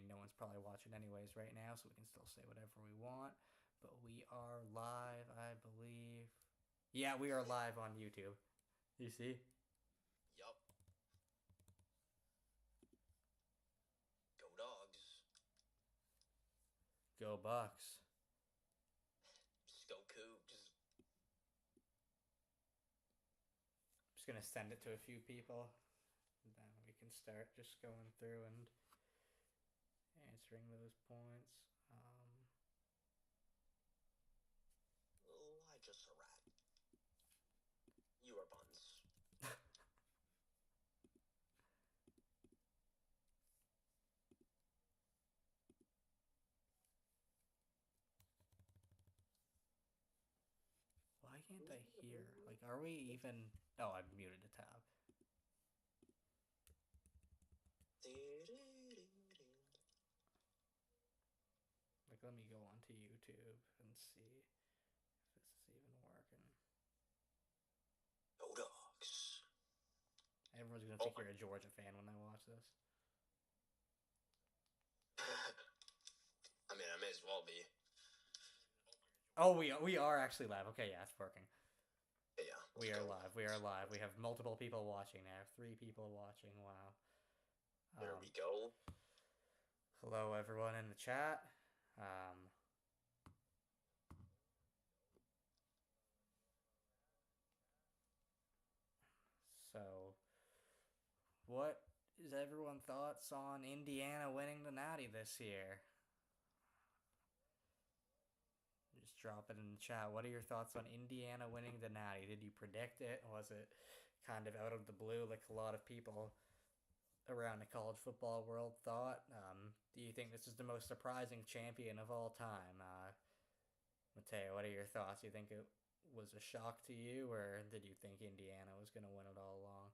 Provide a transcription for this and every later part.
no one's probably watching anyways right now, so we can still say whatever we want. But we are live, I believe. Yeah, we are live on YouTube. You see? Yup. Go dogs. Go Bucks. Just go Cougs. Just gonna send it to a few people. Then we can start just going through and answering those points. Elijah Surratt. You are buns. Why can't I hear? Like, are we even? Oh, I muted the tab. Like, let me go onto YouTube and see if this is even working. Go dogs. Everyone's gonna Oh think my. you're a Georgia fan when I watch this. I mean, I may as well be. Oh, we are actually live. Okay, yeah, it's working. Yeah, let's We are go. live. We are live. We have multiple people watching now. 3 people watching. Wow. There we go. Hello, everyone in the chat. Um, so, what is everyone's thoughts on Indiana winning the Natty this year? Just drop it in the chat. What are your thoughts on Indiana winning the Natty? Did you predict it? Was it kind of out of the blue, like a lot of people around the college football world thought? Do you think this is the most surprising champion of all time? Mateo, what are your thoughts? Do you think it was a shock to you, or did you think Indiana was going to win it all along?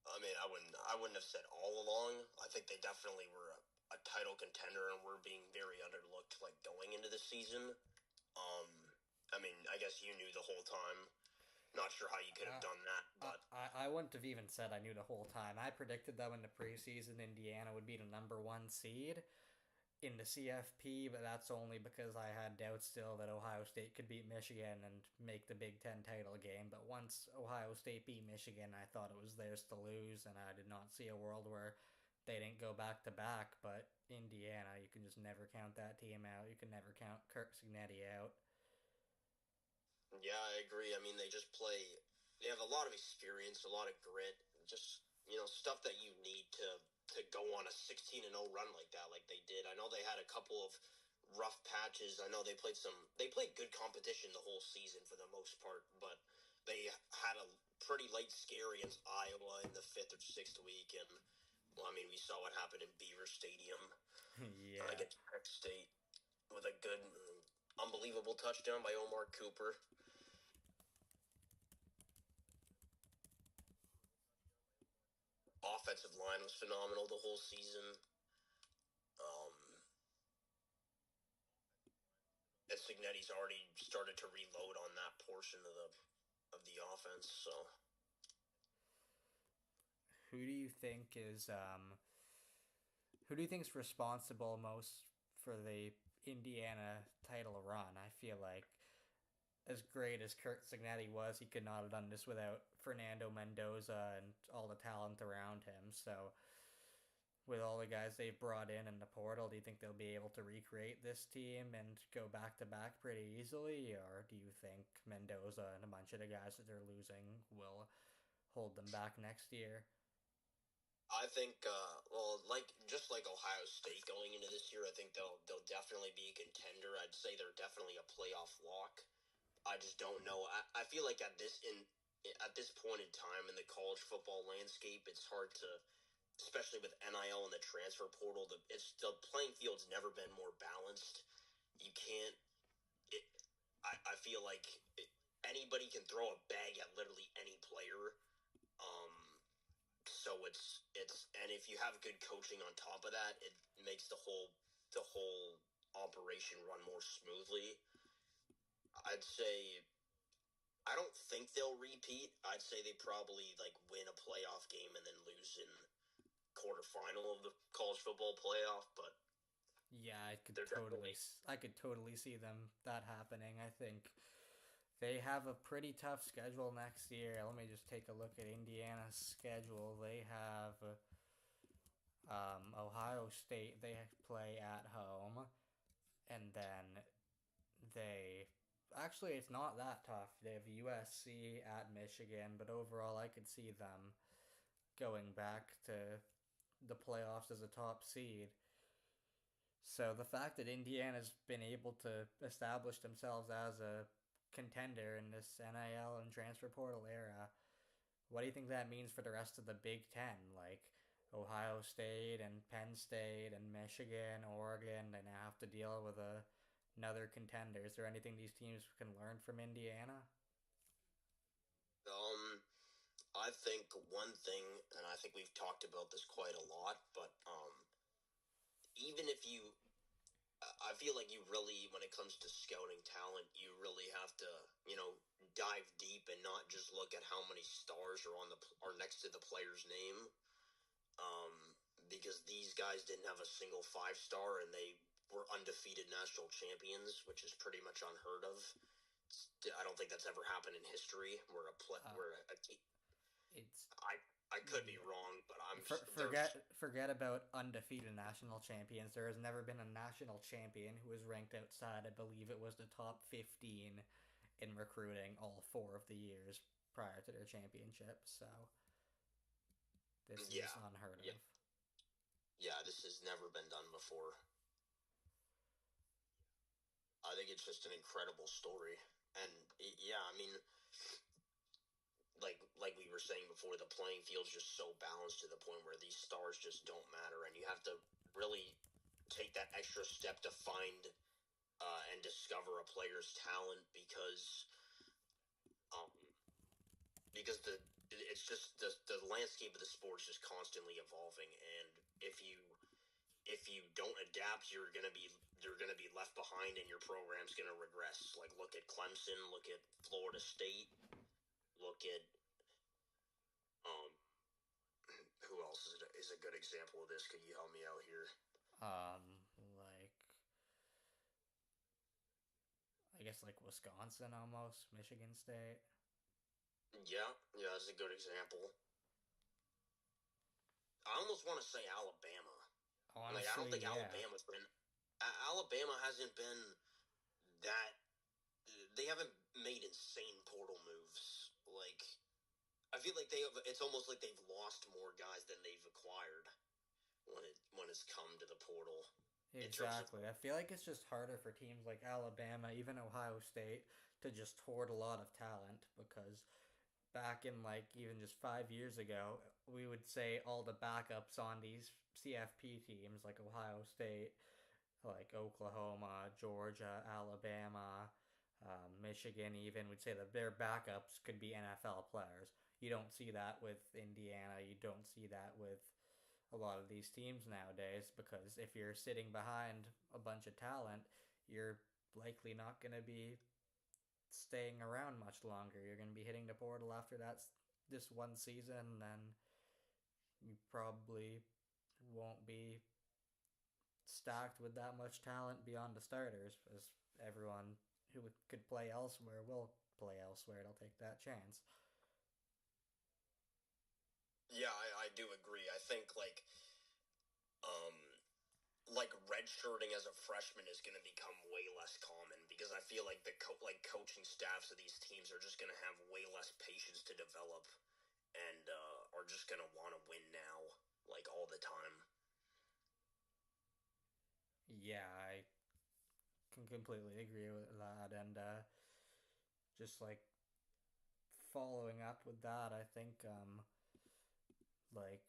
I mean, I wouldn't have said all along. I think they definitely were a title contender and were being very underlooked, like going into the season. I mean, I guess you knew the whole time. Not sure how you could have Uh, done that, but I wouldn't have even said I knew the whole time. I predicted them in the preseason Indiana would be the number one seed in the CFP, but that's only because I had doubts still that Ohio State could beat Michigan and make the Big Ten title game. But once Ohio State beat Michigan, I thought it was theirs to lose, and I did not see a world where they didn't go back to back. But Indiana, you can just never count that team out. You can never count Kirk Cignetti out. yeah, I agree. I mean, they just play. They have a lot of experience, a lot of grit, just stuff that you need to go on a 16-0 run like that, like they did. I know they had a couple of rough patches. I know they played good competition the whole season for the most part, but they had a pretty late scare against Iowa in the fifth or sixth week, and well, I mean, we saw what happened in Beaver Stadium Yeah. against Penn State with a good, unbelievable touchdown by Omar Cooper. Offensive line was phenomenal the whole season. Um, and Signetti's already started to reload on that portion of the offense. So Who do you think is who do you think is responsible most for the Indiana title run? I feel like as great as Kurt Cignetti was, he could not have done this without Fernando Mendoza and all the talent around him. So, with all the guys they've brought in the portal, do you think they'll be able to recreate this team and go back to back pretty easily? Or do you think Mendoza and a bunch of the guys that they're losing will hold them back next year? I think, well, just like Ohio State going into this year, I think they'll definitely be a contender. I'd say they're definitely a playoff lock. I just don't know. I feel like at this point in time in the college football landscape, it's hard to, especially with NIL and the transfer portal. The playing field's never been more balanced. You can't. It, I feel like anybody can throw a bag at literally any player. So and if you have good coaching on top of that, it makes the whole operation run more smoothly. I'd say I don't think they'll repeat. I'd say they probably like win a playoff game and then lose in quarterfinal of the college football playoff, but Yeah, they're definitely. I could totally see them that happening. I think they have a pretty tough schedule next year. Let me just take a look at Indiana's schedule. They have Ohio State. They play at home, and then they actually it's not that tough. They have USC at Michigan, but overall, I could see them going back to the playoffs as a top seed. So the fact that Indiana's been able to establish themselves as a contender in this NIL and transfer portal era, what do you think that means for the rest of the Big Ten? Like Ohio State and Penn State and Michigan, Oregon, they now have to deal with another contender. Is there anything these teams can learn from Indiana? Um, I think one thing, and I think we've talked about this quite a lot, but even if you, I feel like you really, when it comes to scouting talent, you really have to, dive deep and not just look at how many stars are next to the player's name. Because these guys didn't have a single 5-star and they were undefeated national champions, which is pretty much unheard of. I don't think that's ever happened in history where Uh, where it's I could be wrong, but there's forget about undefeated national champions. There has never been a national champion who was ranked outside. I believe it was the top 15 in recruiting all 4 of the years prior to their championship. So this yeah, is unheard yeah, of. yeah. This has never been done before. I think it's just an incredible story, and yeah, I mean, like we were saying before, the playing field's just so balanced to the point where these stars just don't matter, and you have to really take that extra step to find and discover a player's talent um, because it's just the landscape of the sport is just constantly evolving, and if you don't adapt, you're gonna be left behind, and your program's gonna regress. Like look at Clemson, look at Florida State, look at um who else is a good example of this? Could you help me out here? Like I guess like Wisconsin almost, Michigan State. Yeah, yeah, that's a good example. I almost want to say Alabama. Like I don't Honestly, think yeah. Alabama hasn't been that they haven't made insane portal moves. Like I feel like it's almost like they've lost more guys than they've acquired when it's come to the portal in terms of Exactly. I feel like it's just harder for teams like Alabama, even Ohio State, to just hoard a lot of talent because back in like even just 5 years ago, we would say all the backups on these CFP teams like Ohio State, like Oklahoma, Georgia, Alabama, Michigan, even would say that their backups could be NFL players. You don't see that with Indiana. You don't see that with a lot of these teams nowadays because if you're sitting behind a bunch of talent, you're likely not going to be staying around much longer. You're going to be hitting the portal after that's this one season, then you probably won't be stacked with that much talent beyond the starters, as everyone who could play elsewhere will play elsewhere. They'll take that chance. yeah, I do agree. I think um like redshirting as a freshman is going to become way less common because I feel like coaching staffs of these teams are just going to have way less patience to develop and are just going to want to win now like all the time. Yeah, I can completely agree with that. And just like following up with that, I think like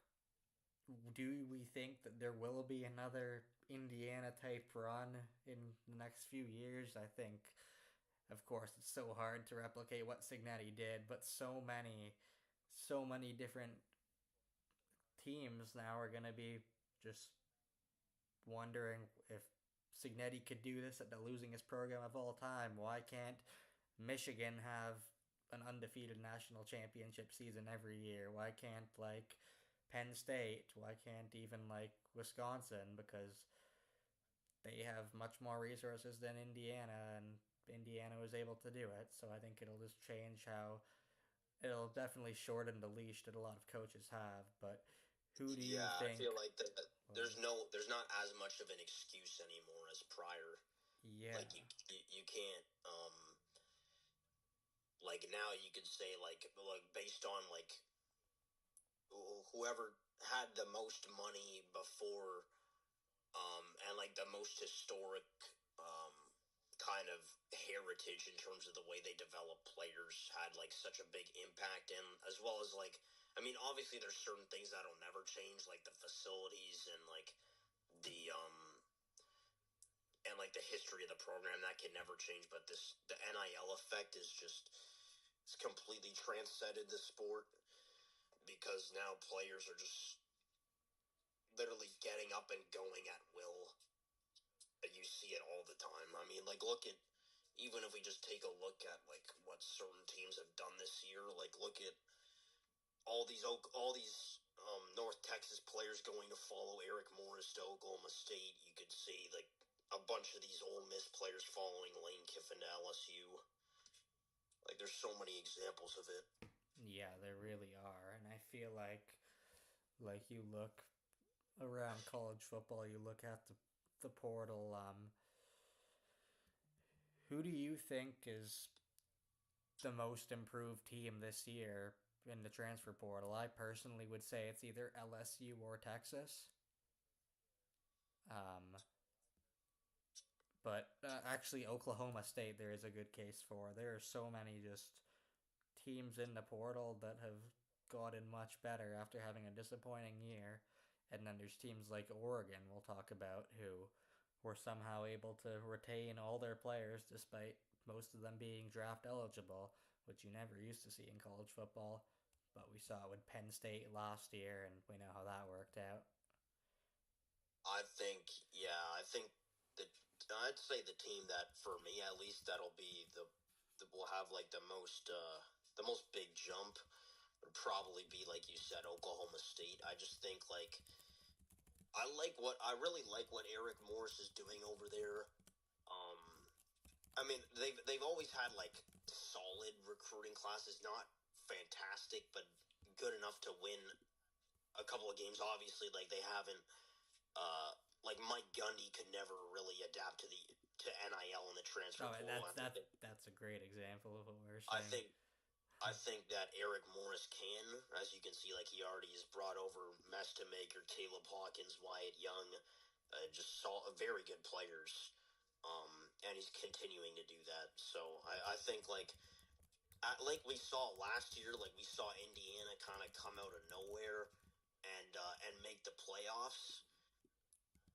do we think that there will be another Indiana type run in the next few years? I think, of course, it's so hard to replicate what Signetti did, but so many different teams now are going to be just wondering if Signetti could do this at the losingest program of all time. Why can't Michigan have an undefeated national championship season every year? Why can't like Penn State? Why can't even like Wisconsin? Because they have much more resources than Indiana, and Indiana was able to do it. So I think it'll just change how it'll definitely shorten the leash that a lot of coaches have. But who do you Yeah, I feel think? like that Well, there's not as much of an excuse anymore as prior. yeah, Like you can't like now you could say like based on like whoever had the most money before and like the most historic kind of heritage in terms of the way they develop players had like such a big impact, and as well as like I mean obviously there's certain things that'll never change, like the facilities and like the history of the program that can never change, but this the NIL effect is just it's completely transcended the sport because now players are just literally getting up and going at will. And you see it all the time. I mean, like look at even if we just take a look at like what certain teams have done this year, like look at all these North Texas players going to follow Eric Morris to Oklahoma State. You could see like a bunch of these Ole Miss players following Lane Kiffin to LSU. Like there's so many examples of it. yeah, there really are, and I feel like you look around college football, you look at the portal. Who do you think is the most improved team this year in the transfer portal? I personally would say it's either LSU or Texas. Um, but actually, Oklahoma State there is a good case for. There are so many just teams in the portal that have gotten much better after having a disappointing year. And then there's teams like Oregon, we'll talk about, who were somehow able to retain all their players despite most of them being draft eligible, which you never used to see in college football. But we saw it with Penn State last year, and we know how that worked out. I think that I'd say the team that for me at least that'll be the will have like the most big jump would probably be like you said Oklahoma State. I just think like I really like what Eric Morris is doing over there. Um, I mean they've always had like solid recruiting classes, not fantastic, but good enough to win a couple of games. Obviously, like they haven't. Uh, like Mike Gundy could never really adapt to NIL in the transfer Oh, portal. that's that. That's a great example of what we're I saying. think I think that Eric Morris can, as you can see, like he already has brought over Maker, Caleb Hawkins, Wyatt Young, just saw very good players, and he's continuing to do that. So I think like we saw last year, like we saw Indiana kind of come out of nowhere and make the playoffs,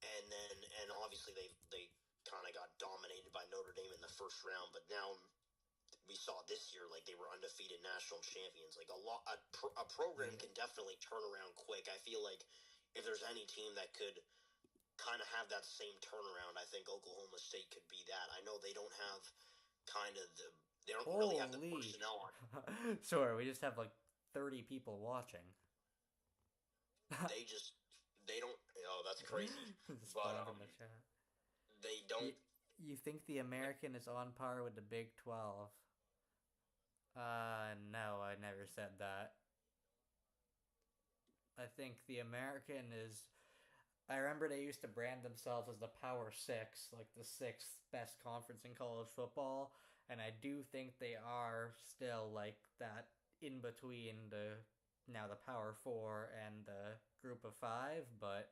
and obviously they kind of got dominated by Notre Dame in the first round, but now we saw this year like they were undefeated national champions. Like a program Yeah. can definitely turn around quick. I feel like if there's any team that could kind of have that same turnaround, I think Oklahoma State could be that. I know they don't have kind of the they don't really have the Holy. personnel on. Sorry, we just have like 30 people watching. They just they don't. Oh, that's crazy. But Spawned in the chat. they You, don't. you think the American is on par with the Big 12? No, I never said that. I think the American is. I remember they used to brand themselves as the Power Six, like the sixth best conference in college football, and I do think they are still like that in between the now the Power Four and the Group of Five, but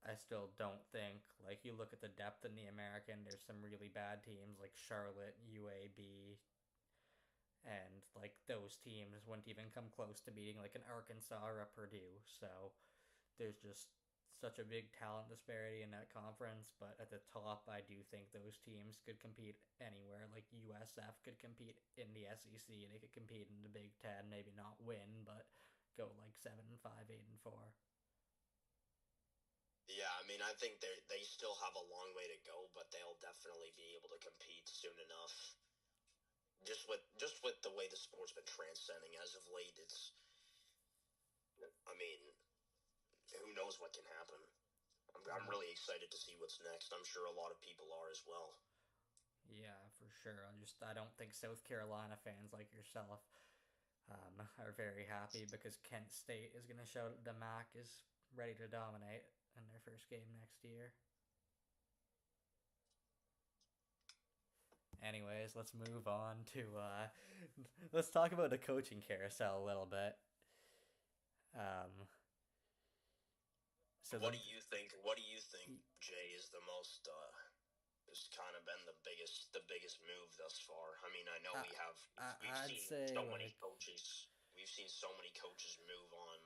I still don't think like you look at the depth in the American. There's some really bad teams like Charlotte, UAB, and like those teams wouldn't even come close to beating like an Arkansas or a Purdue. So there's just such a big talent disparity in that conference. But at the top, I do think those teams could compete anywhere. Like USF could compete in the SEC. They could compete in the Big Ten. Maybe not win, but go like 7-5, 8-4. Yeah, I mean, I think they still have a long way to go, but they'll definitely be able to compete soon enough. Just with the way the sport's been transcending as of late, it's I mean, who knows what can happen? I'm Mm, really excited to see what's next. I'm sure a lot of people are as well. yeah, for sure. I don't think South Carolina fans like yourself are very happy because Kent State is going to show that the MAC is ready to dominate in their first game next year. Anyways, let's move on to let's talk about the coaching carousel a little bit. Um, so What the do you think? What do you think, Jay, is the most has kind of been the biggest move thus far? I mean, I know I, we've I'd seen say so many like coaches. We've seen so many coaches move on.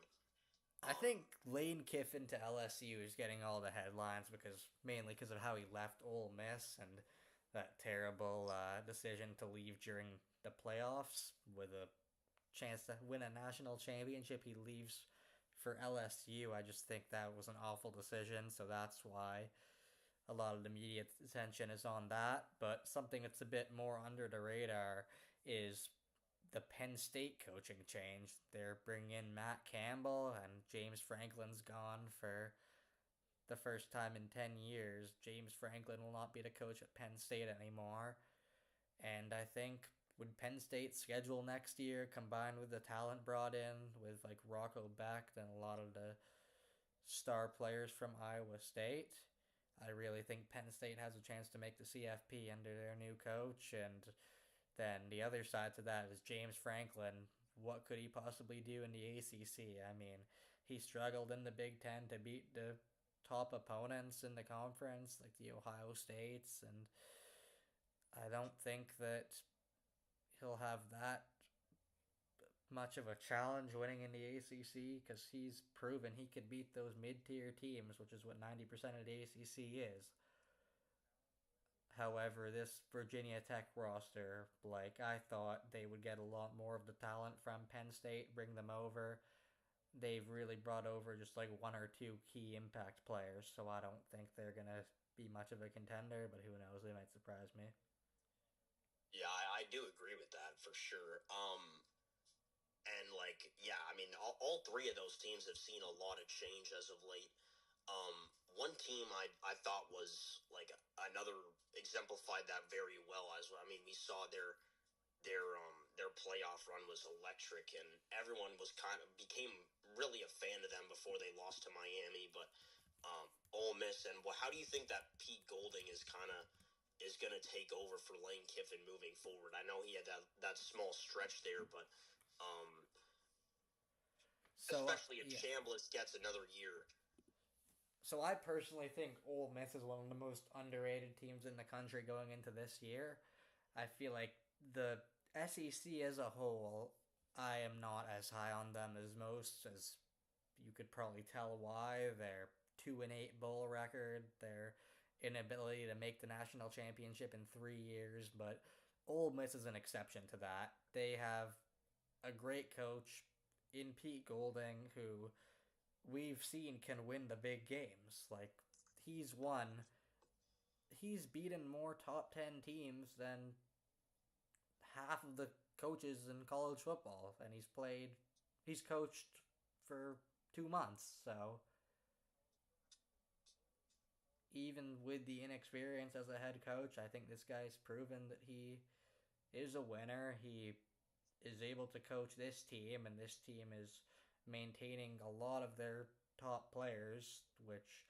I think Lane Kiffin to LSU is getting all the headlines because mainly because of how he left Ole Miss and that terrible decision to leave during the playoffs with a chance to win a national championship. He leaves for LSU. I just think that was an awful decision, so that's why a lot of the media attention is on that. But something that's a bit more under the radar is the Penn State coaching change. They're bringing in Matt Campbell, and James Franklin's gone for the first time in 10 years. James Franklin will not be the coach at Penn State anymore. And I think with Penn State's schedule next year, combined with the talent brought in with like Rocco Becht and a lot of the star players from Iowa State, I really think Penn State has a chance to make the CFP under their new coach. And then the other side to that is James Franklin. What could he possibly do in the ACC? I mean, he struggled in the Big Ten to beat the top opponents in the conference, like the Ohio States, and I don't think that he'll have that much of a challenge winning in the ACC because he's proven he could beat those mid-tier teams, which is what 90% of the ACC is. However, this Virginia Tech roster, like I thought they would get a lot more of the talent from Penn State, bring them over. They've really brought over just like one or two key impact players, so I don't think they're gonna be much of a contender, but who knows, they might surprise me. Yeah, I do agree with that for sure. And like, yeah, I mean, all three of those teams have seen a lot of change as of late. One team I thought was like another exemplified that very well. As I mean, we saw their playoff run was electric, and everyone was kind of became really a fan of them before they lost to Miami. But Ole Miss, and well, how do you think that Pete Golding is going to take over for Lane Kiffin moving forward? I know he had that small stretch there, but um, So especially if yeah, Chambliss gets another year. so I personally think Ole Miss is one of the most underrated teams in the country going into this year. I feel like the SEC as a whole, I am not as high on them as most, as you could probably tell why. Their 2-8 bowl record, their inability to make the national championship in 3 years, but Ole Miss is an exception to that. They have a great coach in Pete Golding who we've seen can win the big games. Like he's won, he's beaten more top 10 teams than half of the coaches in college football, and he's coached for 2 months. So even with the inexperience as a head coach, I think this guy's proven that he is a winner. He is able to coach this team, and this team is maintaining a lot of their top players, which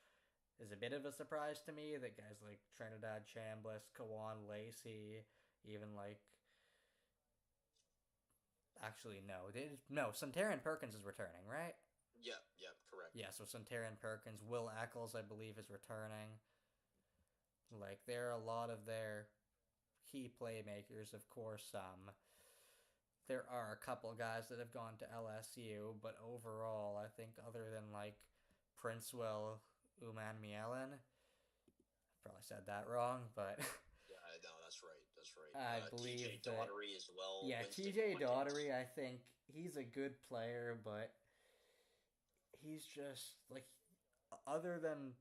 is a bit of a surprise to me that guys like Trinidad Chambliss, Kawan Lacey, even like actually no, Suntaran Perkins is returning, right? Yep, yep, correct. Yeah, so Suntaran Perkins, Will Eccles, I believe, is returning. Like there are a lot of their key playmakers, of course. There are a couple guys that have gone to LSU, but overall, I think other than like Princewell Uman Mielen, probably said that wrong, but Yeah, no, that's right. That's right. I TJ believe that Daughtery as well. yeah, Winston TJ Watkins. Daughtery, I think he's a good player, but he's just like other than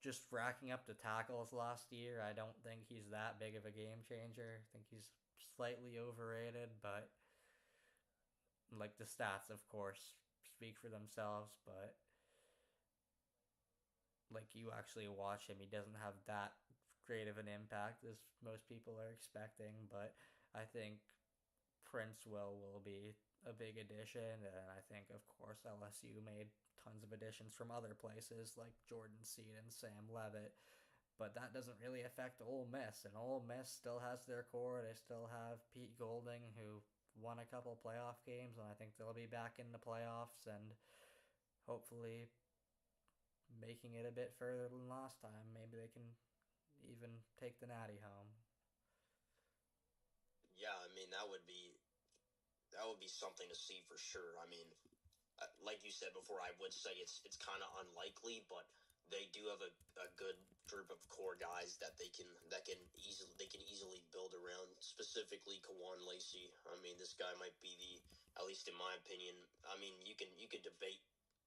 just racking up the tackles last year, I don't think he's that big of a game changer. I think he's slightly overrated, but like the stats, of course, speak for themselves, but like you actually watch him, he doesn't have that great of an impact as most people are expecting. But I think Prince will be a big addition, and I think of course LSU made tons of additions from other places like Jordan Seed and Sam Levitt, but that doesn't really affect Ole Miss, and Ole Miss still has their core. They still have Pete Golding, who won a couple playoff games, and I think they'll be back in the playoffs and hopefully making it a bit further than last time. Maybe they can even take the Natty home. Yeah, I mean that would be something to see for sure. I mean, like you said before, I would say it's kind of unlikely, but they do have a good group of core guys that can easily build around. Specifically, Kawan Lacey. I mean, this guy might be at least in my opinion. I mean, you could debate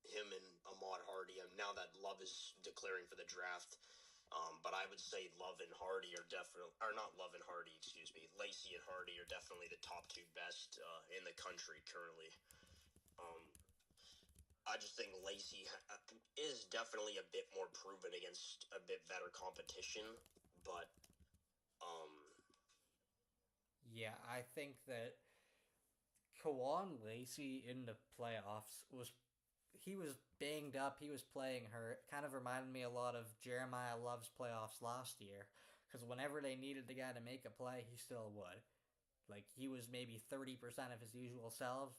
him and Ahmad Hardy. Now that Love is declaring for the draft. But I would say Love and Hardy are definitely, or not Love and Hardy, excuse me. Lacey and Hardy are definitely the top two best in the country currently. Um, I just think Lacey is definitely a bit more proven against a bit better competition, but um, Yeah, I think that Kawan Lacey in the playoffs was banged up. He was playing hurt. Kind of reminded me a lot of Jeremiah Love's playoffs last year. Because whenever they needed the guy to make a play, he still would. Like he was maybe 30% of his usual self,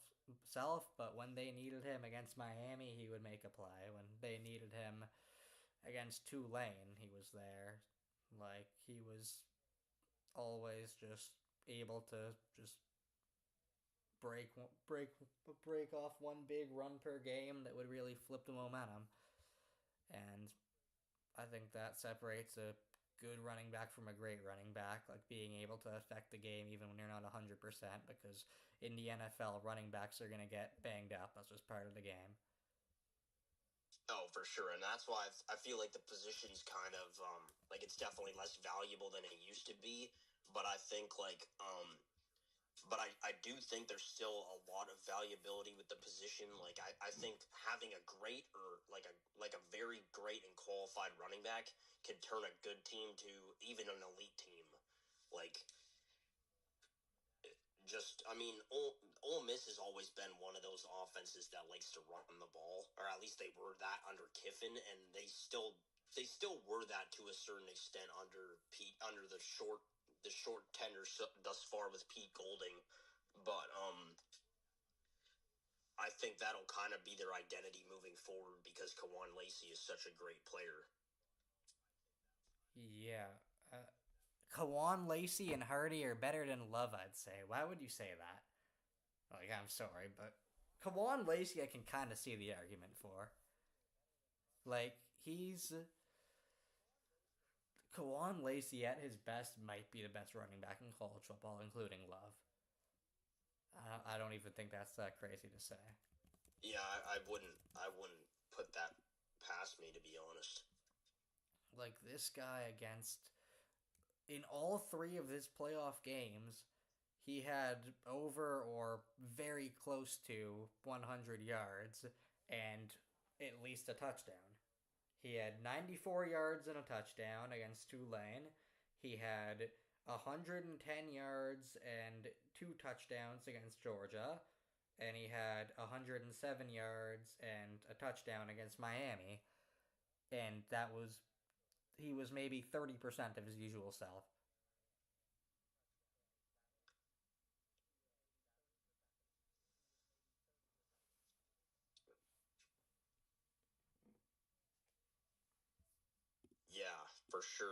but when they needed him against Miami, he would make a play. When they needed him against Tulane, he was there. Like he was always just able to just break break break off one big run per game that would really flip the momentum. And I think that separates a good running back from a great running back, like being able to affect the game even when you're not 100%, because in the NFL, running backs are going to get banged up. That's just part of the game. oh, for sure, and that's why I feel like the position's kind of like it's definitely less valuable than it used to be. But I think I do think there's still a lot of valuability with the position. Like I think having a great or like a very great and qualified running back can turn a good team to even an elite team. Like just I mean, Ole Miss has always been one of those offenses that likes to run the ball, or at least they were that under Kiffin, and they still were that to a certain extent under Pete under the short tenure thus far with Pete Golding, but I think that'll kind of be their identity moving forward because Kawan Lacey is such a great player. Yeah. Kawan Lacey and Hardy are better than Love, I'd say. Why would you say that? Like, I'm sorry, but Kawan Lacey, I can kind of see the argument for. Like, Kawan Lacey at his best might be the best running back in college football, including Love. I don't even think that's that crazy to say. Yeah, I wouldn't put that past me to be honest. Like this guy against in all three of his playoff games, he had over or very close to 100 yards and at least a touchdown. He had 94 yards and a touchdown against Tulane. He had 110 yards and two touchdowns against Georgia. And he had 107 yards and a touchdown against Miami. And he was maybe 30% of his usual self. Yeah, for sure.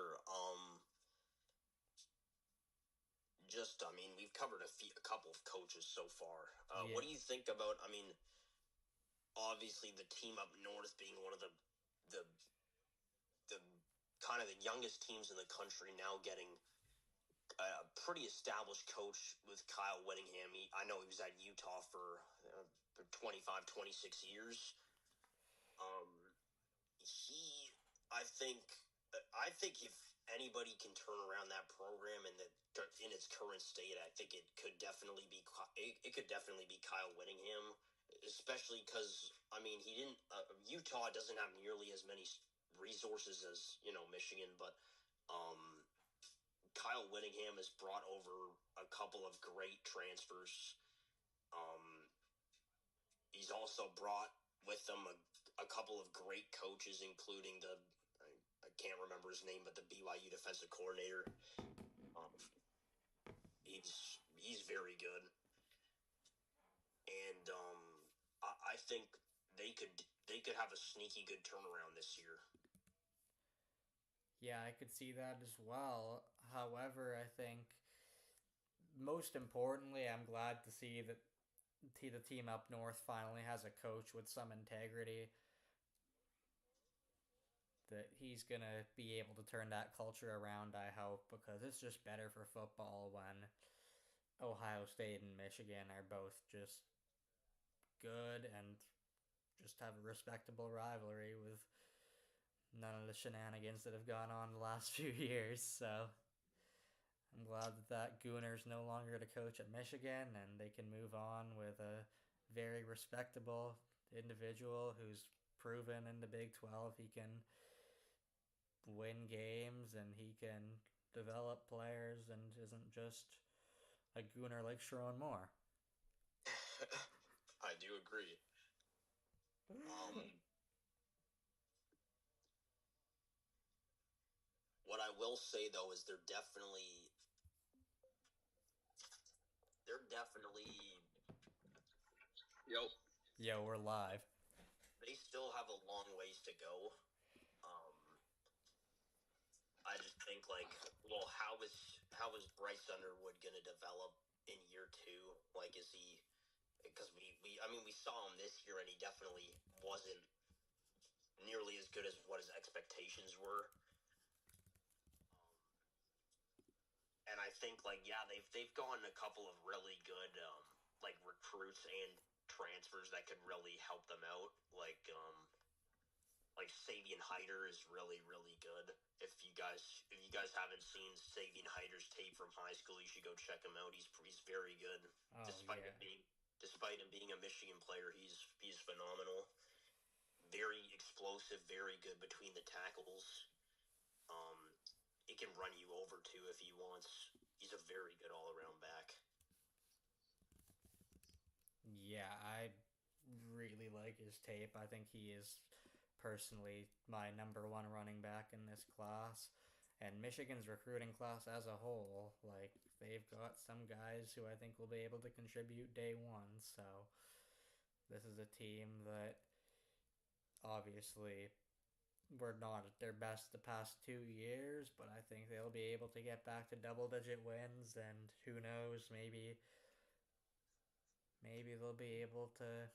Just I mean, we've covered a couple of coaches so far. Yeah. What do you think about? I mean, obviously the team up north being one of the the kind of the youngest teams in the country now getting a pretty established coach with Kyle Whittingham. I know he was at Utah for 25, 26 years. Um, he, I think, I think if anybody can turn around that program in its current state, I think it could definitely be Kyle Whittingham. especially because he didn't. Utah doesn't have nearly as many resources as Michigan, but Kyle Whittingham has brought over a couple of great transfers. He's also brought with him a couple of great coaches, including I can't remember his name, but the BYU defensive coordinator. He's very good, and I think they could have a sneaky good turnaround this year. Yeah, I could see that as well. However, I think most importantly, I'm glad to see that the team up north finally has a coach with some integrity, that he's going to be able to turn that culture around, I hope, because it's just better for football when Ohio State and Michigan are both just good and just have a respectable rivalry with none of the shenanigans that have gone on the last few years. So I'm glad that Gooner's no longer the coach at Michigan and they can move on with a very respectable individual who's proven in the Big 12 he can win games and he can develop players and isn't just a Gooner like Sharon Moore. I do agree. What I will say though is they're definitely Yo, we're live. they still have a long ways to go. I just think how is Bryce Underwood going to develop in year two? Like, is he? Because we saw him this year and he definitely wasn't nearly as good as what his expectations were. And I think they've gotten a couple of really good recruits and transfers that could really help them out. Like Savion Hyder is really really good. If you guys haven't seen Savion Hyder's tape from high school, you should go check him out. He's very good. Oh, Despite yeah. him being a Michigan player, he's phenomenal. Very explosive, very good between the tackles. He can run you over too if he wants. He's a very good all around back. Yeah, I really like his tape. I think he is personally my number one running back in this class. And Michigan's recruiting class as a whole, like, they've got some guys who I think will be able to contribute day one. So, this is a team that obviously were not at their best the past 2 years, but I think they'll be able to get back to double digit wins, and who knows, maybe they'll be able to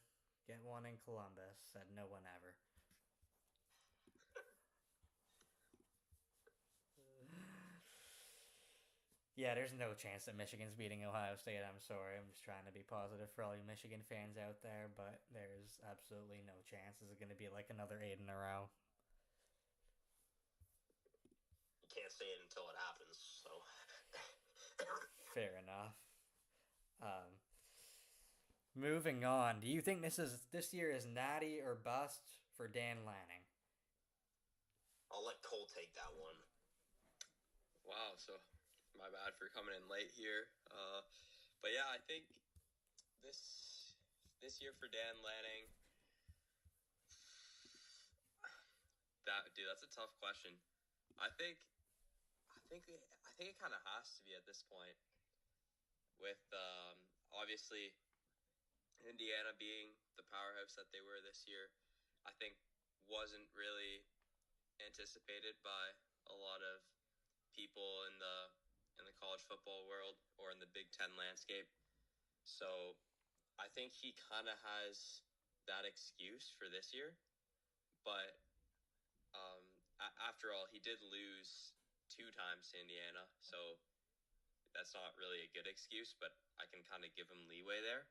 get one in Columbus. Said no one ever. Yeah, there's no chance that Michigan's beating Ohio State. I'm sorry. I'm just trying to be positive for all you Michigan fans out there, but there's absolutely no chance. This is going to be like another 8 in a row. You can't say it until it happens. So Fair enough. Moving on. Do you think this year is natty or bust for Dan Lanning? I'll let Cole take that one. Wow, so my bad for coming in late here. But yeah, I think this year for Dan Lanning, that's a tough question. I think it kind of has to be at this point, with obviously Indiana being the powerhouse that they were this year. I think wasn't really anticipated by a lot of people in the college football world or in the Big Ten landscape. So I think he kind of has that excuse for this year. But after all, he did lose 2 times to Indiana. So that's not really a good excuse, but I can kind of give him leeway there.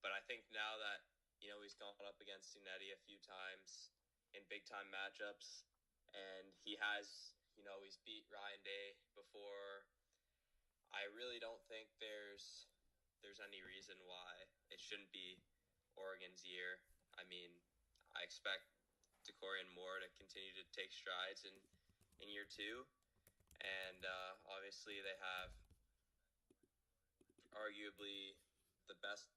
But I think now that, he's gone up against Cincinnati a few times in big-time matchups, and he has, he's beat Ryan Day before, I really don't think there's any reason why it shouldn't be Oregon's year. I mean, I expect DeCorian Moore to continue to take strides in year 2. And obviously they have arguably the best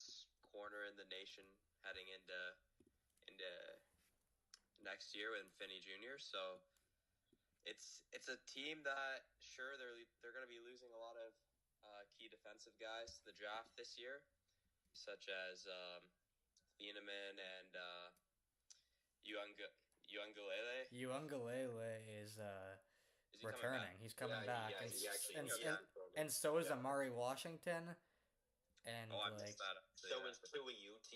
corner in the nation heading into next year with Finney Jr. So it's a team that sure they're going to be losing a lot of key defensive guys to the draft this year, such as Thieneman and Uangalele. Uangalele is Is he returning. He's coming back, and so is Yeah. Amari Washington. And I like, missed that. So is Tua UT.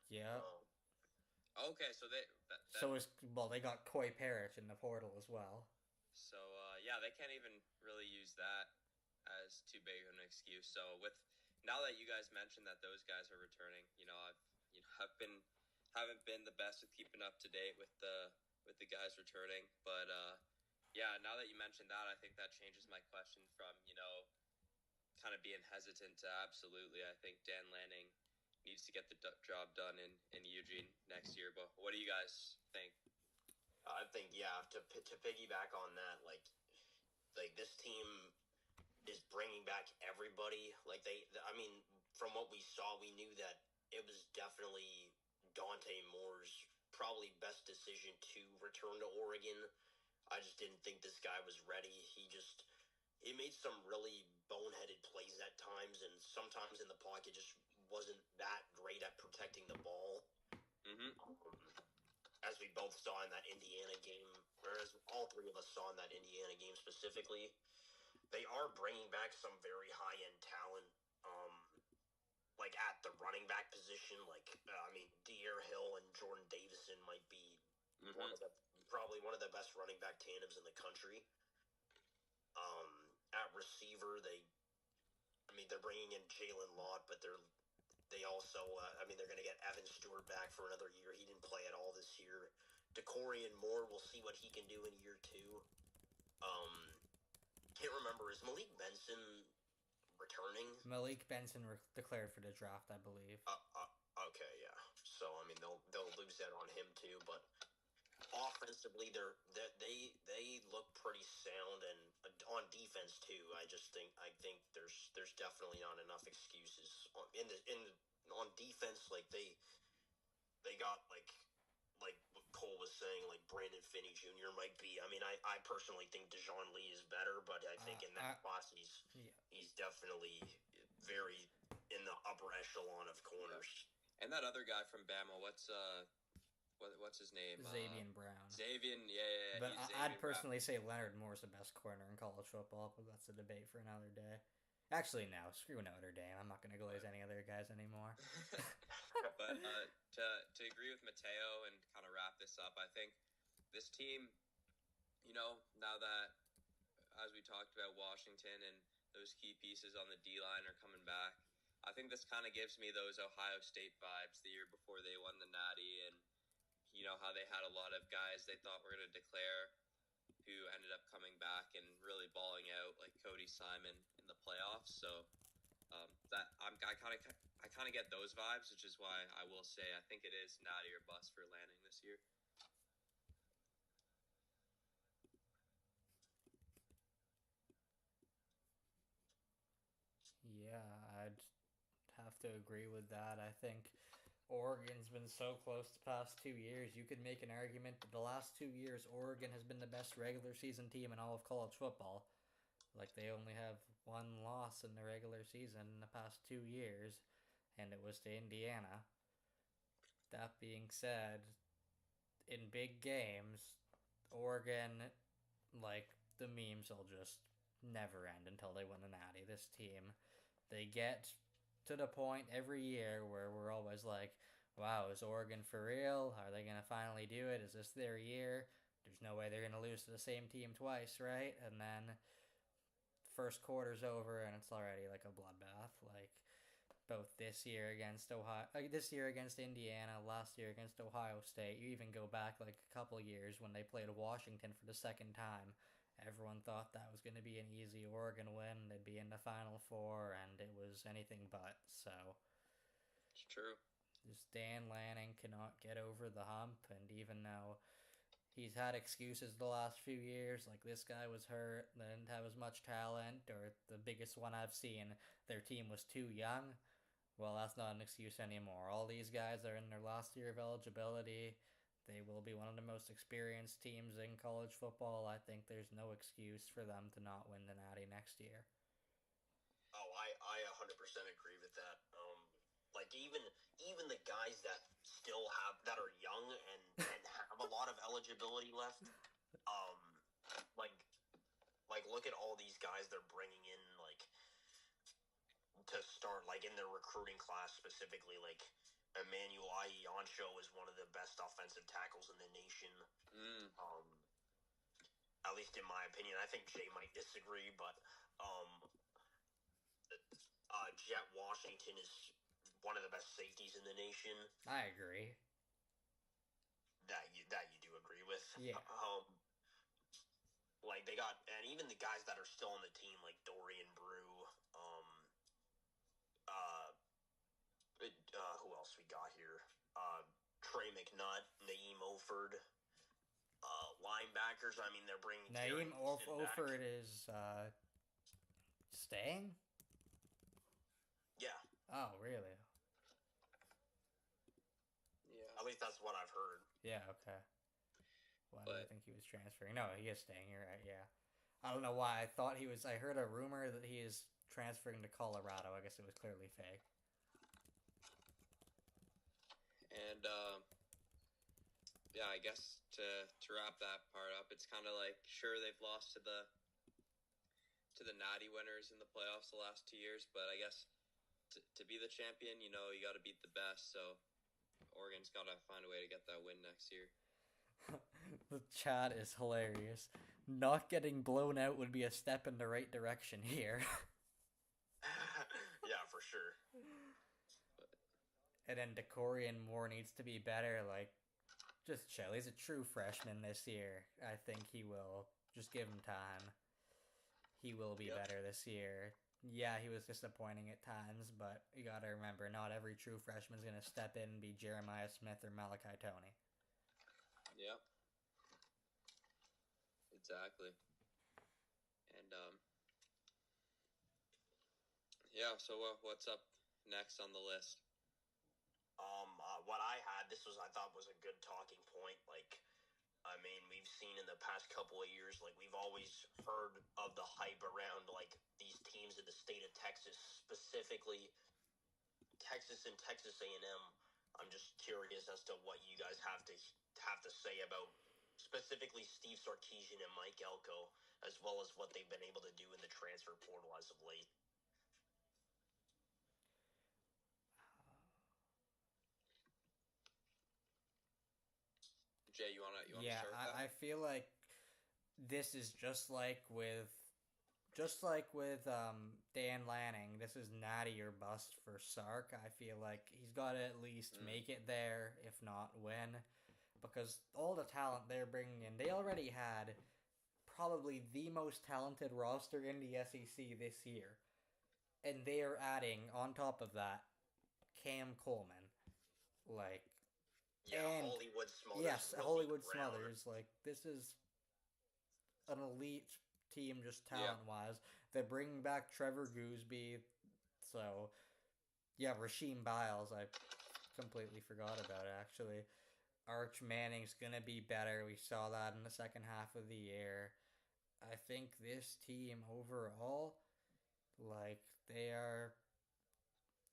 yeah. Okay, so So is they got Koi Parrish in the portal as well. So yeah, they can't even really use that as too big of an excuse. So now that you guys mentioned that those guys are returning, I've haven't been the best with keeping up to date with the guys returning, but yeah, now that you mentioned that, I think that changes my question from kind of being hesitant to absolutely. I think Dan Lanning needs to get the job done in Eugene next year. But what do you guys think? I think to piggyback on that, like this team is bringing back everybody. Like I mean, from what we saw, we knew that it was definitely Dante Moore's probably best decision to return to Oregon. I just didn't think this guy was ready. He made some really boneheaded plays at times, and sometimes in the pocket just wasn't that great at protecting the ball. Mm-hmm. As we both saw in that Indiana game, or as all three of us saw in that Indiana game specifically, they are bringing back some very high-end talent, like at the running back position. Like, I mean, De'Aaron Hill and Jordan Davison might be probably one of the best running back tandems in the country. At receiver, they're bringing in Jalen Lott, but they also, they're going to get Evan Stewart back for another year. He didn't play at all this year. DeCorian Moore, we'll see what he can do in year 2. Can't remember, is Malik Benson returning? Malik Benson declared for the draft, I believe. Okay, yeah. So they'll lose that on him too, but offensively they look pretty sound, and on defense too. I think there's definitely not enough excuses on defense. Like they got like what Cole was saying, like Brandon Finney Jr. might be. I personally think Dejoun Lee is better, but I think in that class he's definitely very in the upper echelon of corners. And that other guy from Bama, what's his name? Xavier Brown. Xavier, yeah. But I'd personally say Leonard Moore's the best corner in college football, but that's a debate for another day. Actually, no. Screw Notre Dame. I'm not going to glaze any other guys anymore. But to agree with Mateo and kind of wrap this up, I think this team, now that, as we talked about, Washington and those key pieces on the D-line are coming back, I think this kind of gives me those Ohio State vibes the year before they won the Natty, and how they had a lot of guys they thought were going to declare who ended up coming back and really balling out, like Cody Simon in the playoffs. So I kind of get those vibes, which is why I will say I think it is Natty or bust for Lanning this year. Yeah, I'd have to agree with that. I think Oregon's been so close the past 2 years. You could make an argument that the last 2 years, Oregon has been the best regular season team in all of college football. Like, they only have one loss in the regular season in the past 2 years, and it was to Indiana. That being said, in big games, Oregon, like, the memes will just never end until they win a natty. This team, they get to the point every year where we're always like, wow, is Oregon for real? Are they going to finally do it? Is this their year? There's no way they're going to lose to the same team twice, right? And then first quarter's over and it's already like a bloodbath. Like both this year against Indiana, last year against Ohio State. You even go back like a couple years when they played Washington for the second time. Everyone thought that was going to be an easy Oregon win. They'd be in the Final Four, and it was anything but. So, it's true. Just Dan Lanning cannot get over the hump, and even though he's had excuses the last few years, like this guy was hurt, didn't have as much talent, or the biggest one I've seen, their team was too young. Well, that's not an excuse anymore. All these guys are in their last year of eligibility. They will be one of the most experienced teams in college football. I think there's no excuse for them to not win the Natty next year. Oh, I 100% agree with that. Like even the guys that still have that are young and have a lot of eligibility left. Um, like look at all these guys they're bringing in like to start like in their recruiting class specifically. Like Emmanuel Iancho is one of the best offensive tackles in the nation. At least in my opinion. I think Jay might disagree, but Jet Washington is one of the best safeties in the nation. I agree. That you do agree with. Yeah. Like they got, and even the guys that are still on the team, like Dorian Brew, who else we got here? Trey McNutt, Naeem Oford, linebackers. I mean, they're bringing Naeem Oford is staying. Yeah. Oh, really? Yeah. At least that's what I've heard. Yeah. Okay. Why do I think he was transferring? No, he is staying. You're right. Yeah. I don't know why. I thought he was. I heard a rumor that he is transferring to Colorado. I guess it was clearly fake. And yeah, I guess to wrap that part up, it's kind of like sure they've lost to the Natty winners in the playoffs the last 2 years, but I guess to be the champion, you know, you got to beat the best. So Oregon's got to find a way to get that win next year. The chat is hilarious. Not getting blown out would be a step in the right direction here. Yeah, for sure. And then Decorian Moore needs to be better. Like, just chill. He's a true freshman this year. I think he will. Just give him time. He will be better this year. Yeah, he was disappointing at times, but you gotta remember, not every true freshman's gonna step in and be Jeremiah Smith or Malachi Toney. Yep. Exactly. And yeah. So what's up next on the list? What I had, I thought was a good talking point. Like, I mean, we've seen in the past couple of years, like we've always heard of the hype around like these teams in the state of Texas, specifically Texas and Texas A&M. I'm just curious as to what you guys have to say about specifically Steve Sarkisian and Mike Elko, as well as what they've been able to do in the transfer portal as of late. Jay, you wanna start with that? I feel like this is just like with Dan Lanning. This is natty or bust for Sark. I feel like he's got to at least make it there, if not win, because all the talent they're bringing in, they already had probably the most talented roster in the SEC this year, and they are adding on top of that Cam Coleman, like. Yeah, and Hollywood Smothers. Yes, Hollywood Smothers. Like, this is an elite team just talent-wise. They're bringing back Trevor Gooseby. So, yeah, Rasheem Biles. I completely forgot about it, actually. Arch Manning's going to be better. We saw that in the second half of the year. I think this team overall, like, they are,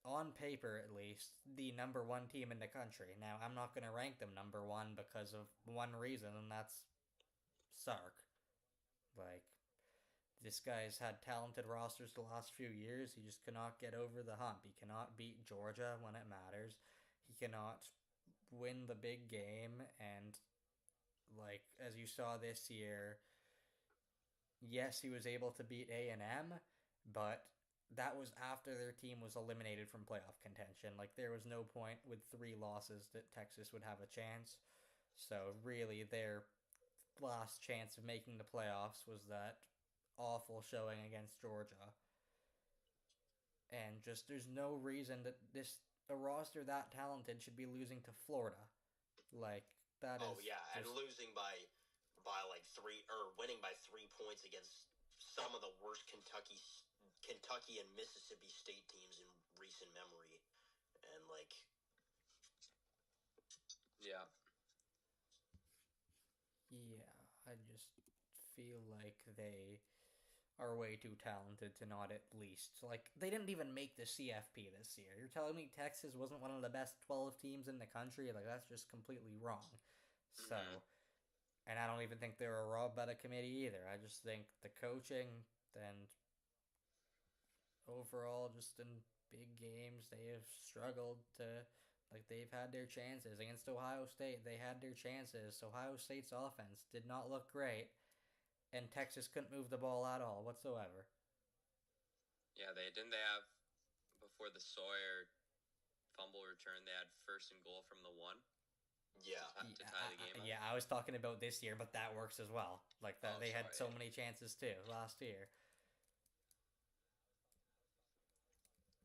on paper at least, the number one team in the country. Now, I'm not going to rank them number one because of one reason, and that's Sark. Like, this guy's had talented rosters the last few years. He just cannot get over the hump. He cannot beat Georgia when it matters. He cannot win the big game. And, like, as you saw this year, yes, he was able to beat A&M, but that was after their team was eliminated from playoff contention. Like, there was no point with 3 losses that Texas would have a chance. So, really, their last chance of making the playoffs was that awful showing against Georgia. And just, there's no reason that this a roster that talented should be losing to Florida. Like that Oh is yeah, and just losing by like three or winning by 3 points against some of the worst Kentucky and Mississippi State teams in recent memory, and like Yeah. yeah. I just feel like they are way too talented to not at least like they didn't even make the CFP this year. You're telling me Texas wasn't one of the best 12 teams in the country? Like that's just completely wrong. So, Mm-hmm. and I don't even think they were robbed by the committee either. I just think the coaching and overall just in big games they have struggled to like they've had their chances against Ohio State. They had their chances. Ohio State's offense did not look great and Texas couldn't move the ball at all whatsoever. Yeah, they didn't they have before the Sawyer fumble return, they had first and goal from the 1 yeah, to tie the game. Yeah, I was talking about this year, but that works as well. Like that, Oh, they had sorry. so many chances too last year.